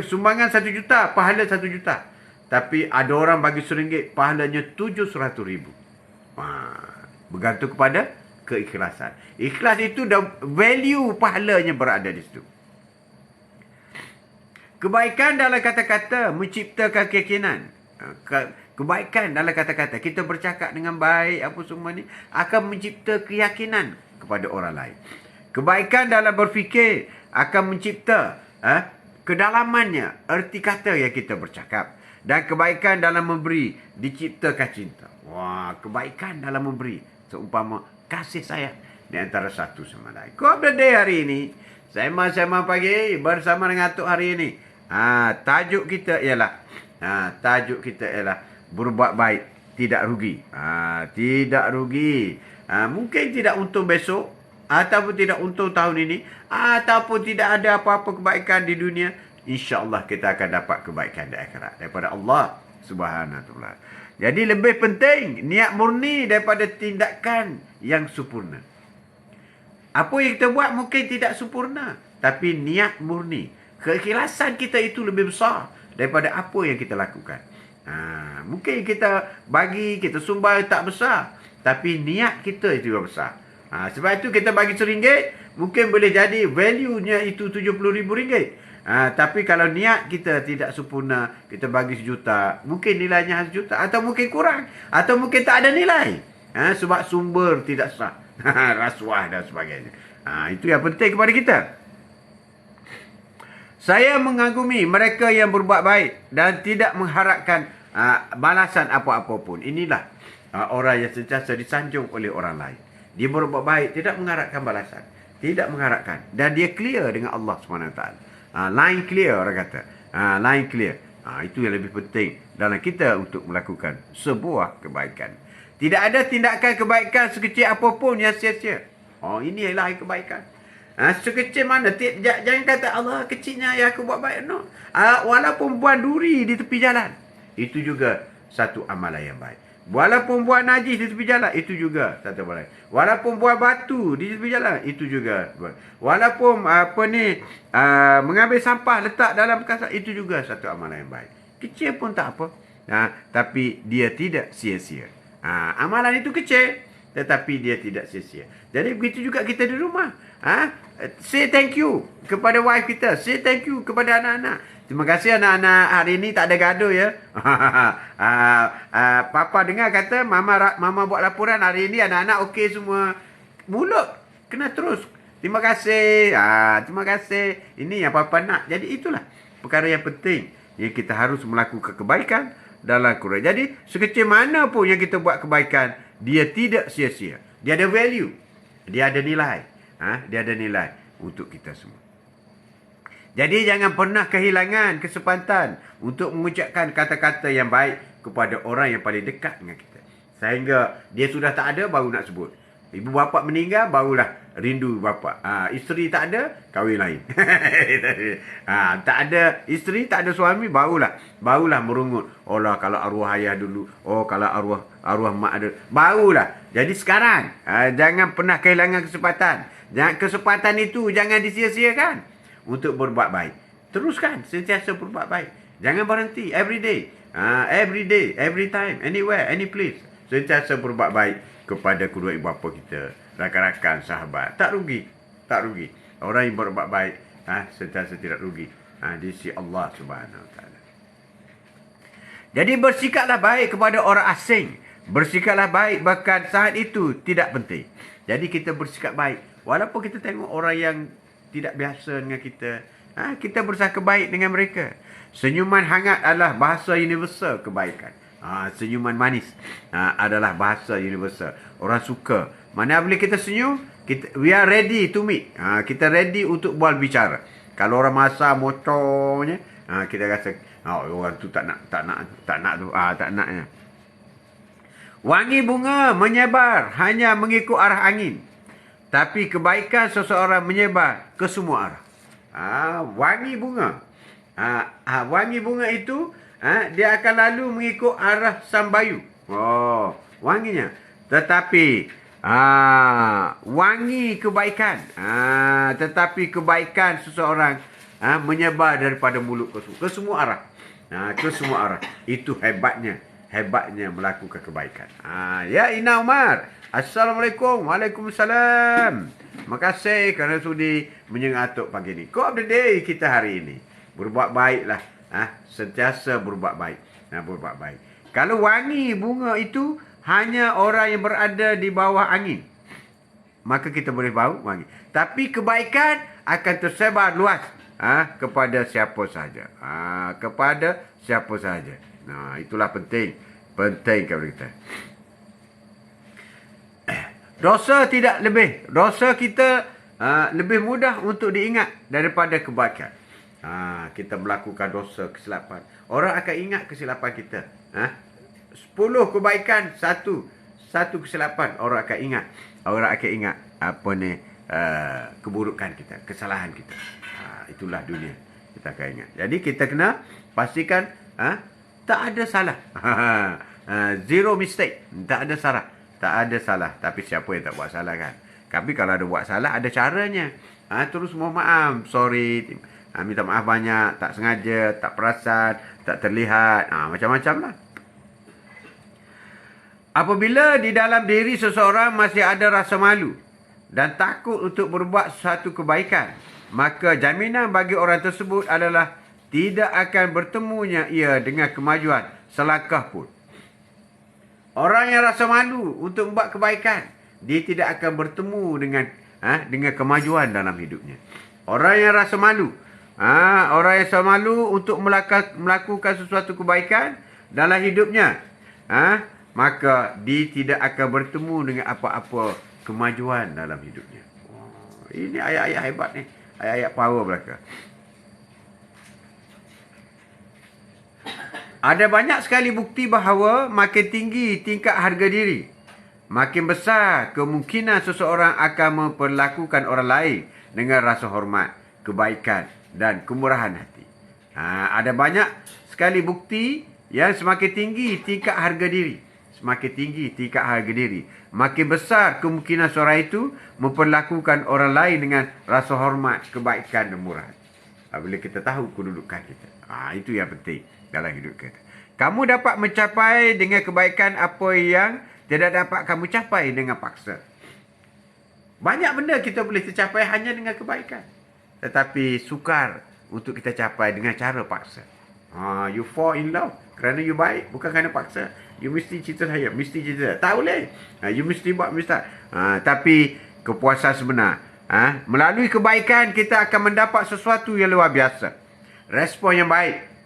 sumbangan 1 juta, pahala 1 juta. Tapi ada orang bagi RM1, pahalanya 700,000. Bergantung kepada keikhlasan. Ikhlas itu dah value pahalanya berada di situ. Kebaikan dalam kata-kata menciptakan keyakinan. Kebaikan dalam kata-kata. Kita bercakap dengan baik apa semua ni akan mencipta keyakinan kepada orang lain. Kebaikan dalam berfikir akan mencipta kedalamannya erti kata yang kita bercakap. Dan kebaikan dalam memberi diciptakan cinta. Wah, kebaikan dalam memberi seumpama kasih sayang di antara satu sama lain. Quote of the day hari ini, sema-sema pagi bersama dengan Atuk hari ini. Tajuk kita ialah berbuat baik tidak rugi. Tidak rugi. Mungkin tidak untung besok, ataupun tidak untung tahun ini, ataupun tidak ada apa-apa kebaikan di dunia. InsyaAllah kita akan dapat kebaikan di akhirat daripada Allah Subhanahu wa Ta'ala. Jadi lebih penting niat murni daripada tindakan yang sempurna. Apa yang kita buat mungkin tidak sempurna, tapi niat murni, keikhlasan kita itu lebih besar daripada apa yang kita lakukan. Mungkin kita bagi, kita sumbang tak besar, tapi niat kita itu besar. Sebab itu kita bagi RM1, mungkin boleh jadi value-nya itu RM70,000. Tapi kalau niat kita tidak sempurna, kita bagi RM1 juta, mungkin nilainya RM1 juta, atau mungkin kurang, atau mungkin tak ada nilai. Sebab sumber tidak sah. Rasuah dan sebagainya. Itu yang penting kepada kita. Saya mengagumi mereka yang berbuat baik dan tidak mengharapkan balasan apa-apa pun. Inilah orang yang sentiasa disanjung oleh orang lain. Dia berbuat baik, tidak mengharapkan balasan. Tidak mengharapkan. Dan dia clear dengan Allah SWT. Line clear, orang kata. Line clear. Itu yang lebih penting dalam kita untuk melakukan sebuah kebaikan. Tidak ada tindakan kebaikan sekecil apapun yang sia-sia. Ini ialah kebaikan. Sekecil mana? Jangan kata Allah kecilnya yang aku buat baik. No. Walaupun buang duri di tepi jalan, itu juga satu amalan yang baik. Walaupun buat najis di tepi jalan, itu juga satu amalan. Walaupun buat batu di tepi jalan, itu juga. Walaupun mengambil sampah letak dalam kasar, itu juga satu amalan yang baik. Kecil pun tak apa. Tapi dia tidak sia-sia. Amalan itu kecil, tetapi dia tidak sia-sia. Jadi begitu juga kita di rumah. Say thank you kepada wife kita. Say thank you kepada anak-anak. Terima kasih anak-anak, hari ini tak ada gaduh ya. Papa dengar kata mama buat laporan hari ini anak-anak okey semua. Mulut kena terus. Terima kasih. Terima kasih. Ini yang papa nak. Jadi itulah perkara yang penting yang kita harus melakukan kebaikan dalam Quran. Jadi sekecil mana pun yang kita buat kebaikan, dia tidak sia-sia. Dia ada value. Dia ada nilai. Dia ada nilai untuk kita semua. Jadi jangan pernah kehilangan kesempatan untuk mengucapkan kata-kata yang baik kepada orang yang paling dekat dengan kita. Sehingga dia sudah tak ada, baru nak sebut. Ibu bapa meninggal, barulah rindu bapa. Isteri tak ada, kahwin lain. Tak ada isteri, tak ada suami, barulah merungut. Oh lah, kalau arwah ayah dulu. Oh, kalau arwah mak ada. Barulah. Jadi sekarang, jangan pernah kehilangan kesempatan. Kesempatan itu jangan disia-siakan untuk berbuat baik. Teruskan sentiasa berbuat baik. Jangan berhenti. Every day, every time, anywhere, any place. Sentiasa berbuat baik kepada kedua ibu bapa kita, rakan-rakan, sahabat. Tak rugi. Orang yang berbuat baik sentiasa tidak rugi di sisi Allah Subhanahu wa Ta'ala. Jadi bersikaplah baik kepada orang asing. Bersikaplah baik bahkan saat itu tidak penting. Jadi kita bersikap baik. Walaupun kita tengok orang yang tidak biasa dengan kita, kita bersangka baik dengan mereka. Senyuman hangat adalah bahasa universal kebaikan. Senyuman manis adalah bahasa universal. Orang suka. Mana boleh kita senyum, we are ready to meet. Kita ready untuk buat bicara. Kalau orang masa motornya, kita rasa orang tu tak nak tu, tak naknya. Wangi bunga menyebar hanya mengikut arah angin. Tapi kebaikan seseorang menyebar ke semua arah. Wangi bunga. Wangi bunga itu dia akan lalu mengikut arah sambayu. Wanginya. Tetapi wangi kebaikan. Tetapi kebaikan seseorang menyebar daripada mulut ke semua arah. Ke semua arah. Itu hebatnya melakukan kebaikan. Ya Ina Umar. Assalamualaikum. Waalaikumsalam. Terima kasih kerana sudi menyengatuk pagi ini. Quote of the day kita hari ini. Berbuat baiklah. Sentiasa berbuat baik. Berbuat baik. Kalau wangi bunga itu hanya orang yang berada di bawah angin. maka kita boleh bagi. Tapi kebaikan akan tersebar luas kepada siapa sahaja. Kepada siapa sahaja. Nah, itulah penting. Penting kepada kita. Dosa tidak lebih. Dosa kita lebih mudah untuk diingat daripada kebaikan. Kita melakukan dosa, kesilapan. Orang akan ingat kesilapan kita. 10 kebaikan, satu kesilapan, orang akan ingat. Orang akan ingat keburukan kita, kesalahan kita. Itulah dunia. Kita akan ingat. Jadi kita kena pastikan tak ada salah. Zero mistake. Tak ada salah. Tak ada salah. Tapi siapa yang tak buat salah kan? Tapi kalau ada buat salah, ada caranya. Terus mohon maaf, sorry, minta maaf banyak, tak sengaja, tak perasan, tak terlihat, macam-macam lah. Apabila di dalam diri seseorang masih ada rasa malu dan takut untuk berbuat sesuatu kebaikan, maka jaminan bagi orang tersebut adalah tidak akan bertemunya ia dengan kemajuan selangkah pun. Orang yang rasa malu untuk membuat kebaikan, dia tidak akan bertemu dengan kemajuan dalam hidupnya. Orang yang rasa malu, orang yang rasa malu untuk melakukan sesuatu kebaikan dalam hidupnya, maka dia tidak akan bertemu dengan apa-apa kemajuan dalam hidupnya. Ini ayat-ayat hebat ni, ayat-ayat power belaka. Ada banyak sekali bukti bahawa makin tinggi tingkat harga diri, makin besar kemungkinan seseorang akan memperlakukan orang lain dengan rasa hormat, kebaikan dan kemurahan hati. Ada banyak sekali bukti yang semakin tinggi tingkat harga diri. Semakin tinggi tingkat harga diri, makin besar kemungkinan seorang itu memperlakukan orang lain dengan rasa hormat, kebaikan dan murahan. Bila kita tahu kedudukan kita. Itu yang penting dalam hidup kita. Kamu dapat mencapai dengan kebaikan apa yang tidak dapat kamu capai dengan paksa. Banyak benda kita boleh tercapai hanya dengan kebaikan. Tetapi sukar untuk kita capai dengan cara paksa. You fall in love kerana you baik, bukan kerana paksa. You mesti cinta saya, mesti cinta. Tak boleh. You mesti buat, mesti. Tapi kepuasan sebenar. Melalui kebaikan kita akan mendapat sesuatu yang luar biasa. Respon yang baik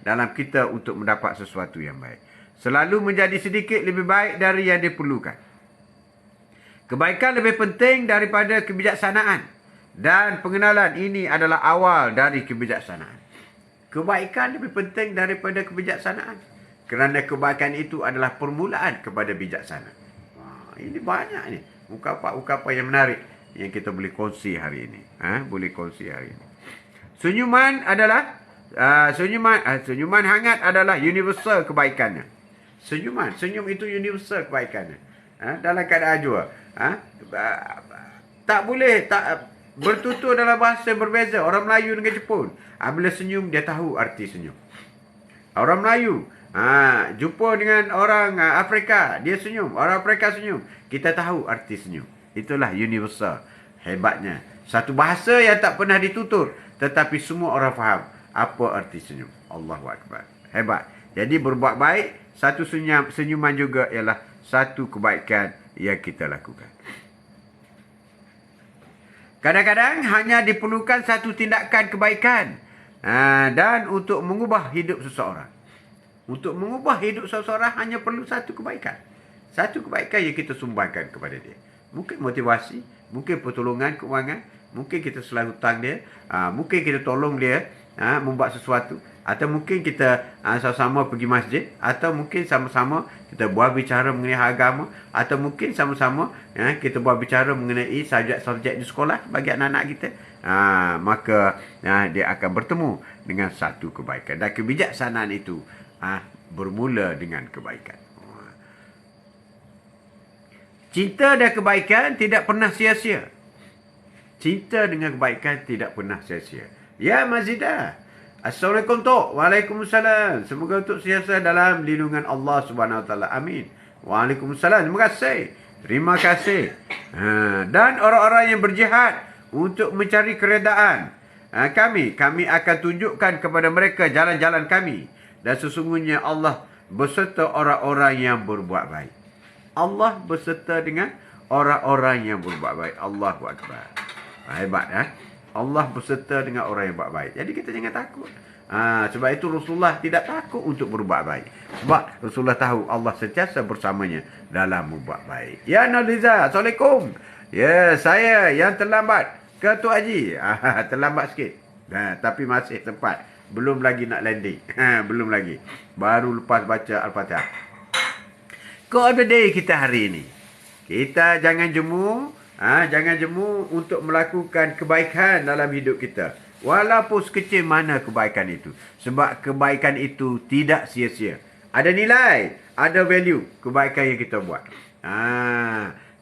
dalam kita untuk mendapat sesuatu yang baik. Selalu menjadi sedikit lebih baik dari yang diperlukan. Kebaikan lebih penting daripada kebijaksanaan. Dan pengenalan ini adalah awal dari kebijaksanaan. Kebaikan lebih penting daripada kebijaksanaan. Kerana kebaikan itu adalah permulaan kepada bijaksana. Ini banyak ni. Ungkapan-ungkapan yang menarik yang kita boleh kongsi hari ini. Boleh kongsi hari ini. Senyuman adalah senyuman hangat adalah universal kebaikannya. Senyum itu universal kebaikannya. Dalam keadaan jua. Tak boleh bertutur dalam bahasa berbeza. Orang Melayu dengan Jepun. Bila senyum, dia tahu arti senyum. Orang Melayu jumpa dengan orang Afrika, dia senyum. Orang Afrika senyum. Kita tahu arti senyum. Itulah universal. Hebatnya. Satu bahasa yang tak pernah ditutur, tetapi semua orang faham apa arti senyum. Allahu Akbar. Hebat. Jadi berbuat baik, satu senyuman juga ialah satu kebaikan yang kita lakukan. Kadang-kadang hanya diperlukan satu tindakan kebaikan dan untuk mengubah hidup seseorang. Untuk mengubah hidup seseorang hanya perlu satu kebaikan. Satu kebaikan yang kita sumbangkan kepada dia. Mungkin motivasi, mungkin pertolongan keuangan, mungkin kita selalu hutang dia, mungkin kita tolong dia membuat sesuatu, atau mungkin kita sama-sama pergi masjid, atau mungkin sama-sama kita buat bicara mengenai agama, atau mungkin sama-sama kita buat bicara mengenai subjek-subjek di sekolah bagi anak-anak kita. Maka dia akan bertemu dengan satu kebaikan. Dan kebijaksanaan itu bermula dengan kebaikan. Cinta dan kebaikan tidak pernah sia-sia. Cinta dengan kebaikan tidak pernah sia-sia. Ya Mazidah. Assalamualaikum Tok. Waalaikumsalam. Semoga Tok sentiasa dalam lindungan Allah Subhanahu Wa Taala. Amin. Waalaikumsalam. Terima kasih. Terima kasih. Dan orang-orang yang berjihad untuk mencari keredaan kami akan tunjukkan kepada mereka jalan-jalan kami. Dan sesungguhnya Allah berserta orang-orang yang berbuat baik. Allah berserta dengan orang-orang yang berbuat baik. Allahu Akbar. Hebat, Allah berserta dengan orang yang buat baik. Jadi kita jangan takut. Sebab itu Rasulullah tidak takut untuk berbuat baik. Sebab Rasulullah tahu Allah sentiasa bersamanya dalam berbuat baik. Ya Naliza, Assalamualaikum. Ya, saya yang terlambat ke Tok Haji. Terlambat sikit. Tapi masih sempat. Belum lagi nak landing. Belum lagi. Baru lepas baca Al-Fatihah. Quote of the day kita hari ini. Kita jangan jemu. Jangan jemu untuk melakukan kebaikan dalam hidup kita. Walaupun sekecil mana kebaikan itu. Sebab kebaikan itu tidak sia-sia. Ada nilai, ada value kebaikan yang kita buat.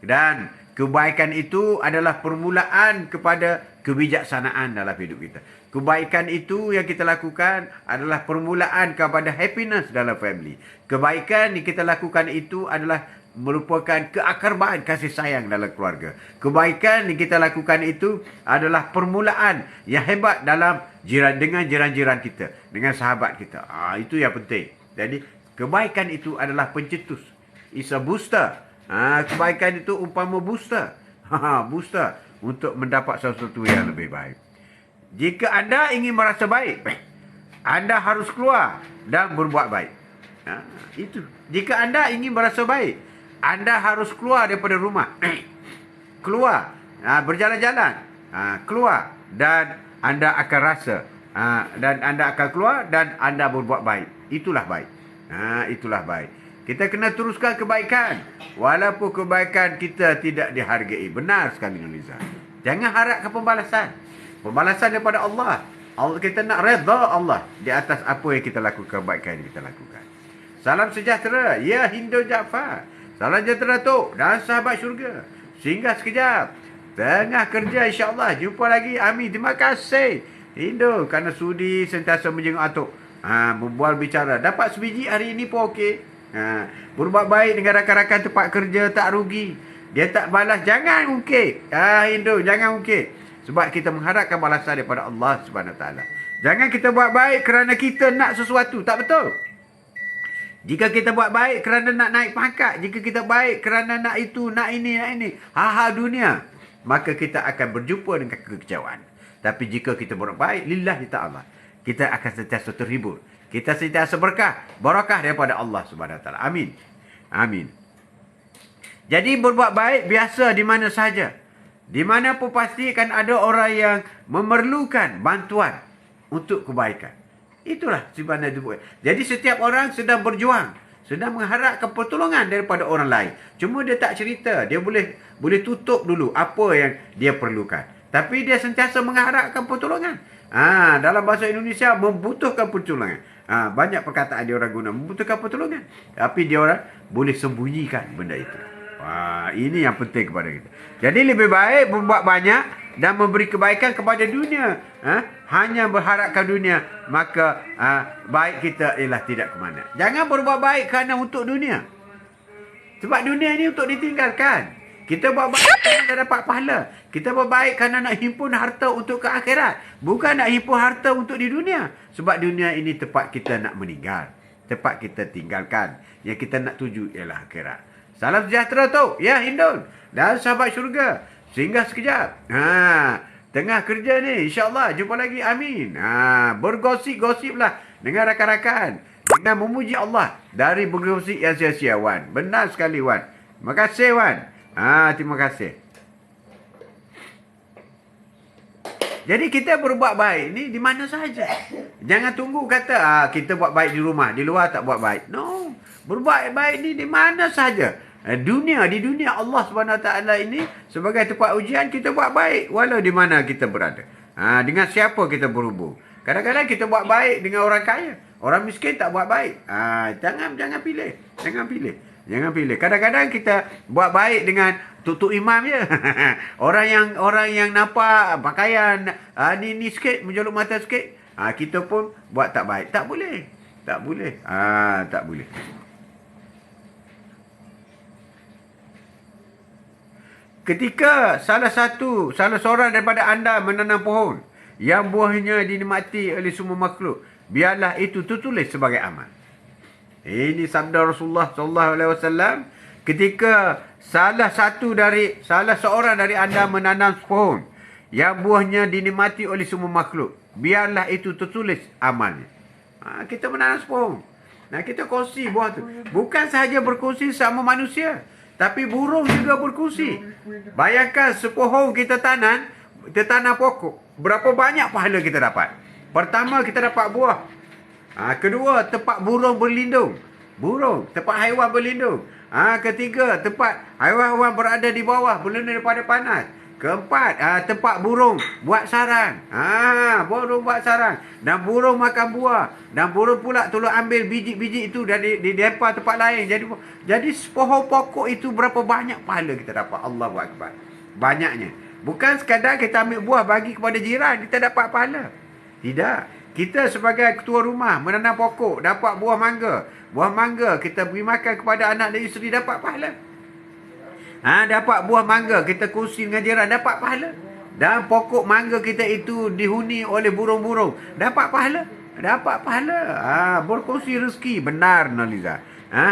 Dan kebaikan itu adalah permulaan kepada kebijaksanaan dalam hidup kita. Kebaikan itu yang kita lakukan adalah permulaan kepada happiness dalam family. Kebaikan yang kita lakukan itu adalah merupakan keakraban kasih sayang dalam keluarga. Kebaikan yang kita lakukan itu adalah permulaan yang hebat dalam dengan jiran-jiran kita, dengan sahabat kita. Itu yang penting. Jadi kebaikan itu adalah pencetus. It's a booster. Kebaikan itu umpama booster. Booster untuk mendapat sesuatu yang lebih baik. Jika anda ingin merasa baik, anda harus keluar dan berbuat baik. Itu. Jika anda ingin merasa baik, anda harus keluar daripada rumah. Keluar. Berjalan-jalan. Keluar. Dan anda akan rasa. Dan anda akan keluar dan anda berbuat baik. Itulah baik. Itulah baik. Kita kena teruskan kebaikan. Walaupun kebaikan kita tidak dihargai. Benar sekali, Nuriza. Jangan harapkan pembalasan. Pembalasan daripada Allah. Kita nak redha Allah di atas apa yang kita lakukan, kebaikan yang kita lakukan. Salam sejahtera. Ya Hindu Jaafar. Salam sejahtera Tok dan sahabat syurga. Singgah sekejap. Tengah kerja insya-Allah. Jumpa lagi. Amin. Terima kasih. Hindu kerana sudi sentiasa menjenguk Atok. Berbual bicara. Dapat sebiji hari ini pun okey. Berbuat baik dengan rakan-rakan tempat kerja tak rugi. Dia tak balas. Jangan ungkit. Hindu. Jangan ungkit. Sebab kita mengharapkan balasan daripada Allah SWT. Jangan kita buat baik kerana kita nak sesuatu. Tak betul. Jika kita buat baik kerana nak naik pangkat, jika kita baik kerana nak itu, nak ini, hal-hal dunia, maka kita akan berjumpa dengan kekecewaan. Tapi jika kita buat baik, lillahi ta'ala, kita akan sentiasa terhibur. Kita sentiasa berkah, barakah daripada Allah SWT. Amin. Amin. Jadi berbuat baik biasa di mana saja. Di mana pun pasti akan ada orang yang memerlukan bantuan untuk kebaikan. Itulah sebenarnya itu. Jadi setiap orang sedang berjuang, sedang mengharapkan pertolongan daripada orang lain. Cuma dia tak cerita, dia boleh tutup dulu apa yang dia perlukan. Tapi dia sentiasa mengharapkan pertolongan. Dalam bahasa Indonesia membutuhkan pertolongan. Banyak perkataan dia orang guna membutuhkan pertolongan. Tapi dia orang boleh sembunyikan benda itu. Ini yang penting kepada kita. Jadi lebih baik membuat banyak dan memberi kebaikan kepada dunia. Hanya berharapkan dunia, maka baik kita ialah tidak ke mana. Jangan berbuat baik kerana untuk dunia. Sebab dunia ini untuk ditinggalkan. Kita buat baik kerana dapat pahala. Kita buat baik kerana nak himpun harta untuk ke akhirat. Bukan nak himpun harta untuk di dunia. Sebab dunia ini tempat kita nak meninggal. Tempat kita tinggalkan. Yang kita nak tuju ialah akhirat. Salam sejahtera Tok. Ya Hindun. Dan sahabat syurga. Singgah sekejap. Tengah kerja ni. InsyaAllah. Jumpa lagi. Amin. Bergosip-gosiplah dengan rakan-rakan. Dengan memuji Allah. Dari bergosip yang sia-sia, Wan. Benar sekali, Wan. Terima kasih, Wan. Terima kasih. Jadi kita berbuat baik ni di mana saja. Jangan tunggu kata kita buat baik di rumah. Di luar tak buat baik. No. Berbuat baik ni di mana saja. Di dunia Allah SWT ini sebagai tempat ujian kita buat baik walau di mana kita berada. Dengan siapa kita berhubung. Kadang-kadang kita buat baik dengan orang kaya, orang miskin tak buat baik. Jangan pilih. Jangan pilih. Kadang-kadang kita buat baik dengan tutup imam je. orang yang nampak pakaian ni sikit, menjolok mata sikit, kita pun buat tak baik. Tak boleh. Tak boleh. Ketika salah seorang daripada anda menanam pohon yang buahnya dinikmati oleh semua makhluk, biarlah itu tertulis sebagai amal. Ini sabda Rasulullah sallallahu alaihi wasallam ketika salah seorang dari anda menanam pohon yang buahnya dinikmati oleh semua makhluk, biarlah itu tertulis amalnya. Kita menanam pohon. Nah, kita kongsi buah tu. Bukan sahaja berkongsi sama manusia, tapi burung juga berkongsi. Bayangkan sepohon kita tanam pokok. Berapa banyak pahala kita dapat? Pertama, kita dapat buah. Kedua, tempat burung berlindung. Tempat haiwan berlindung. Ketiga, tempat haiwan-haiwan berada di bawah berlindung daripada panas. Keempat, tempat burung buat sarang. Burung buat sarang. Dan burung makan buah. Dan burung pula tolong ambil biji-biji itu dan dilempar tempat lain. Jadi pohon pokok itu berapa banyak pahala kita dapat. Allahu Akbar. Banyaknya. Bukan sekadar kita ambil buah bagi kepada jiran, kita dapat pahala. Tidak. Kita sebagai ketua rumah menanam pokok, dapat buah mangga. Buah mangga kita beri makan kepada anak dan isteri, dapat pahala. Dapat buah mangga, kita kongsi dengan jiran, dapat pahala. Dan pokok mangga kita itu dihuni oleh burung-burung, dapat pahala. Dapat pahala. Berkongsi rezeki. Benar, Noliza.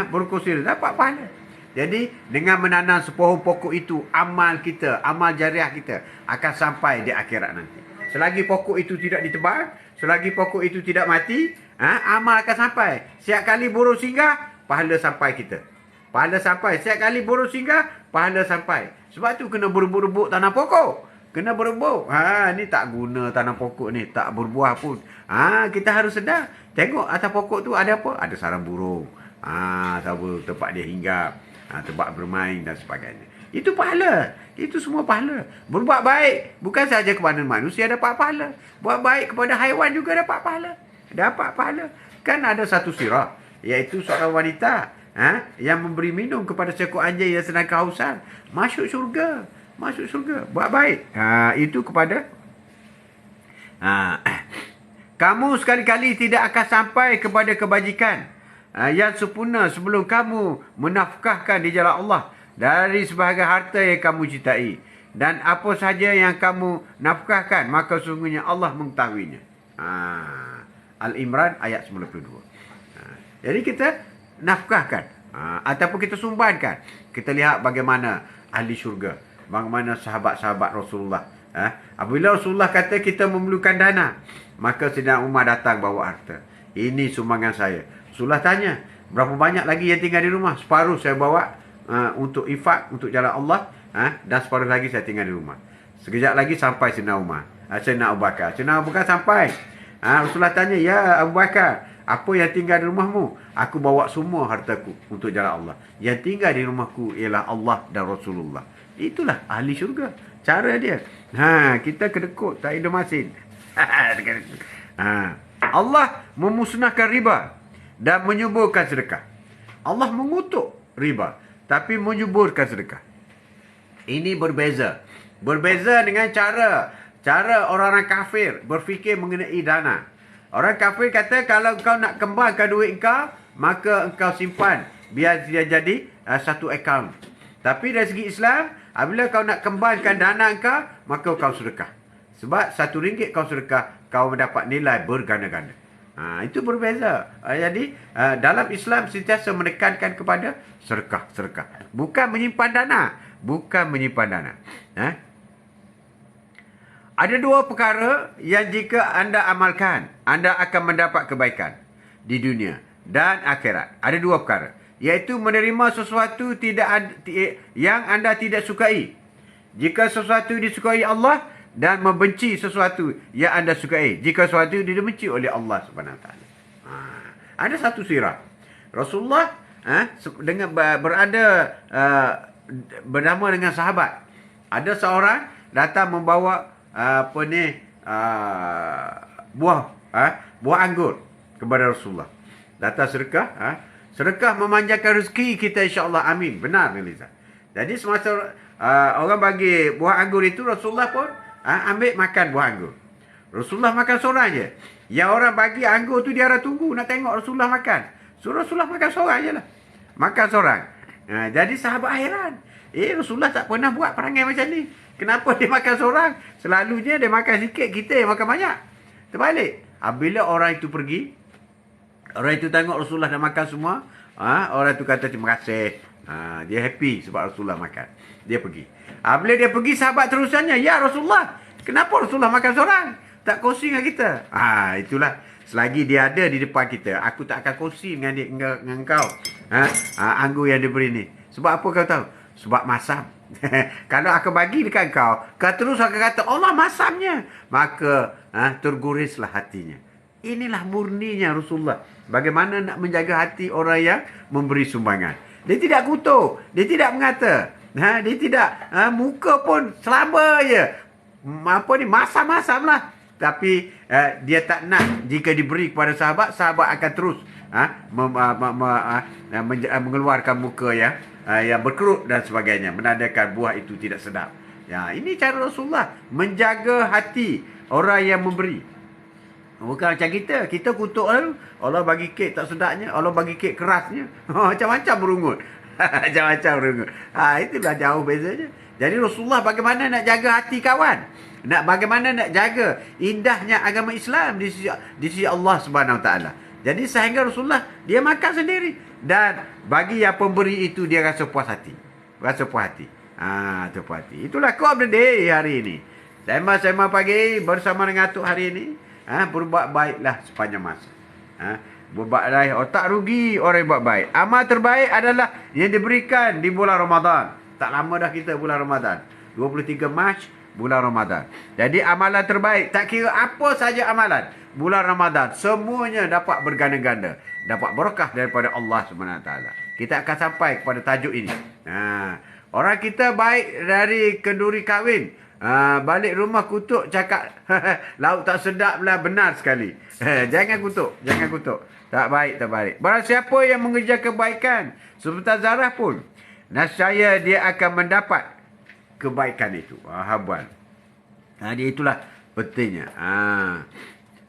Berkongsi rezeki, dapat pahala. Jadi, dengan menanam sepohon pokok itu, amal kita, amal jariah kita akan sampai di akhirat nanti. Selagi pokok itu tidak ditebang, selagi pokok itu tidak mati, amal akan sampai. Setiap kali burung singgah, pahala sampai kita. Pahala sampai. Setiap kali burung singgah, pahala sampai. Sebab tu kena berebut-rebut tanam pokok. Kena berebut. Ni tak guna tanam pokok ni. Tak berbuah pun. Kita harus sedar. Tengok atas pokok tu ada apa? Ada sarang burung. Tahu tempat dia hinggap. Tempat bermain dan sebagainya. Itu pahala. Itu semua pahala. Berbuat baik. Bukan sahaja kepada manusia dapat pahala. Buat baik kepada haiwan juga dapat pahala. Dapat pahala. Kan ada satu sirah. Iaitu seorang wanita. Yang memberi minum kepada seekor anjing yang sedang kehausan. Masuk syurga. Masuk syurga. Buat baik. Itu kepada... kamu sekali-kali tidak akan sampai kepada kebajikan yang sempurna sebelum kamu menafkahkan di jalan Allah dari sebahagian harta yang kamu cintai. Dan apa sahaja yang kamu nafkahkan, maka sungguhnya Allah mengetahuinya. Al-Imran ayat 92. Jadi kita nafkahkan. Ataupun kita sumbangkan. Kita lihat bagaimana ahli syurga. Bagaimana sahabat-sahabat Rasulullah. Apabila Rasulullah kata kita memerlukan dana, maka Sayyidina Umar datang bawa harta. Ini sumbangan saya. Rasulullah tanya, berapa banyak lagi yang tinggal di rumah? Separuh saya bawa untuk infak, untuk jalan Allah. Dan separuh lagi saya tinggal di rumah. Sekejap lagi sampai Sayyidina Umar. Sayyidina Abu Bakar. Sayyidina Abu Bakar sampai. Rasulullah tanya, ya Abu Bakar, apa yang tinggal di rumahmu? Aku bawa semua hartaku untuk jalan Allah. Yang tinggal di rumahku ialah Allah dan Rasulullah. Itulah ahli syurga. Cara dia. Kita kedekut, tak ada masin. Allah memusnahkan riba dan menyuburkan sedekah. Allah mengutuk riba tapi menyuburkan sedekah. Ini berbeza. Berbeza dengan cara orang-orang kafir berfikir mengenai dana. Orang kafir kata kalau kau nak kembangkan duit kau, maka engkau simpan biar dia jadi satu akaun. Tapi dari segi Islam, apabila kau nak kembangkan dana kau, maka kau sedekah. Sebab RM1 kau sedekah, kau mendapat nilai berganda-ganda. Itu berbeza. Jadi dalam Islam sentiasa menekankan kepada sedekah. Bukan menyimpan dana. Ada dua perkara yang jika anda amalkan, anda akan mendapat kebaikan di dunia dan akhirat. Ada dua perkara. Iaitu menerima sesuatu yang anda tidak sukai. Jika sesuatu disukai Allah, dan membenci sesuatu yang anda sukai jika sesuatu dibenci oleh Allah SWT. Ada satu sirah. Rasulullah dengan berada bersama dengan sahabat. Ada seorang datang membawa buah anggur kepada Rasulullah. Datang sedekah. Sedekah memanjangkan rezeki kita, insya-Allah. Amin. Benar, Melisa. Jadi semasa orang bagi buah anggur itu, Rasulullah pun ambil makan buah anggur. Rasulullah makan seorang je. Yang orang bagi anggur tu dia ada tunggu nak tengok Rasulullah makan. So Rasulullah makan seorang je lah. Makan seorang. Jadi sahabat hairan. Rasulullah tak pernah buat perangai macam ni. Kenapa dia makan seorang? Selalunya dia makan sikit, kita yang makan banyak. Terbalik. Bila orang itu pergi, orang itu tengok Rasulullah dah makan semua, orang itu kata terima kasih. Dia happy sebab Rasulullah makan. Dia pergi. Bila dia pergi, sahabat terusannya, ya Rasulullah, kenapa Rasulullah makan seorang? Tak kongsi dengan kita. Itulah. Selagi dia ada di depan kita, aku tak akan kongsi dengan kau. Anggur yang dia beri ni. Sebab apa kau tahu? Sebab masam. Kalau aku bagi dekat kau terus akan kata, Allah masamnya. Maka tergurislah hatinya. Inilah murninya Rasulullah. Bagaimana nak menjaga hati orang yang memberi sumbangan. Dia tidak kutuk. Dia tidak mengata. Dia tidak. Muka pun selamba je. Masam-masam lah. Tapi dia tak nak jika diberi kepada sahabat, sahabat akan terus mengeluarkan muka yang berkerut dan sebagainya. Menandakan buah itu tidak sedap. Ini cara Rasulullah menjaga hati orang yang memberi. Bukan macam kita. Kita kutuk lalu. Allah bagi kek tak sedapnya. Allah bagi kek kerasnya. Macam-macam berungut. Macam-macam berungut. Itulah jauh bezanya. Jadi Rasulullah bagaimana nak jaga hati kawan? Bagaimana nak jaga indahnya agama Islam di sisi Allah Subhanahu Wa Taala. Jadi sehingga Rasulullah dia makan sendiri. Dan bagi yang pemberi itu dia rasa puas hati. Rasa puas hati. Puas hati. Itulah quote of the day hari ini. Sema pagi bersama dengan Atuk hari ini. Berbuat baiklah sepanjang masa. Berbuat baik. Tak rugi orang yang buat baik. Amal terbaik adalah yang diberikan di bulan Ramadan. Tak lama dah kita bulan Ramadan. 23 Mac bulan Ramadan. Jadi amalan terbaik. Tak kira apa saja amalan. Bulan Ramadan. Semuanya dapat berganda-ganda. Dapat berkah daripada Allah SWT. Kita akan sampai kepada tajuk ini. Orang kita baik dari kenduri kahwin. Balik rumah kutuk cakap lauk tak sedap lah, benar sekali. Jangan kutuk. Tak baik. Barang siapa yang mengejar kebaikan seperti Zarah pun, nescaya dia akan mendapat kebaikan itu. Habuan. Dia itulah pentingnya.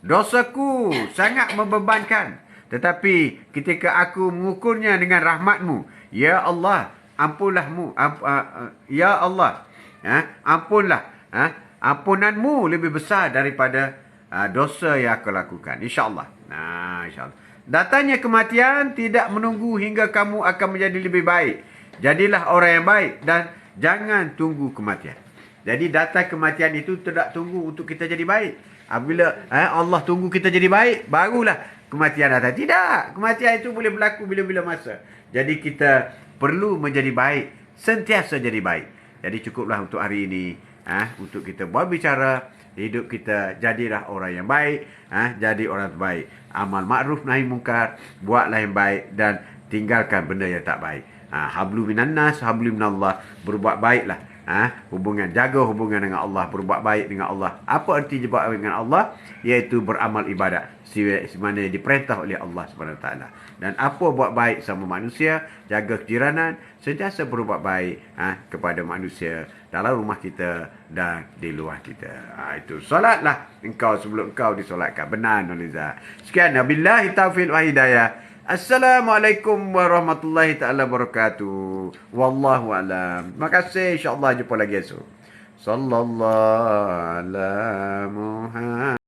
Dosaku sangat membebankan, tetapi ketika aku mengukurnya dengan rahmatmu, ya Allah, ampunlahmu. Ya Allah, ampunlah. Ampunanmu lebih besar daripada dosa yang aku lakukan. InsyaAllah. InsyaAllah. Datangnya kematian tidak menunggu hingga kamu akan menjadi lebih baik. Jadilah orang yang baik dan jangan tunggu kematian. Jadi datang kematian itu tidak tunggu untuk kita jadi baik. Apabila Allah tunggu kita jadi baik, barulah kematian datang. Tidak. Kematian itu boleh berlaku bila-bila masa. Jadi kita perlu menjadi baik. Sentiasa jadi baik. Jadi cukuplah untuk hari ini. Untuk kita berbicara hidup kita, jadilah orang yang baik. Jadi orang terbaik. Amal ma'ruf nahi mungkar. Buatlah yang baik dan tinggalkan benda yang tak baik. Hablu minan nas, hablu minallah. Berbuat baiklah. Jaga hubungan dengan Allah, berbuat baik dengan Allah. Apa arti berbuat baik dengan Allah? Iaitu beramal ibadat semana diperintah oleh Allah SWT. Dan apa buat baik sama manusia, jaga kejiranan, sentiasa berbuat baik kepada manusia dalam rumah kita dan di luar kita. Itu solatlah engkau sebelum engkau disolatkan. Benar, Noliza. Sekian, billahi taufiq wa hidayah. Assalamualaikum warahmatullahi ta'ala wabarakatuh. Wallahu alam. Terima kasih. InsyaAllah jumpa lagi esok. Sallallahu ala Muhammad.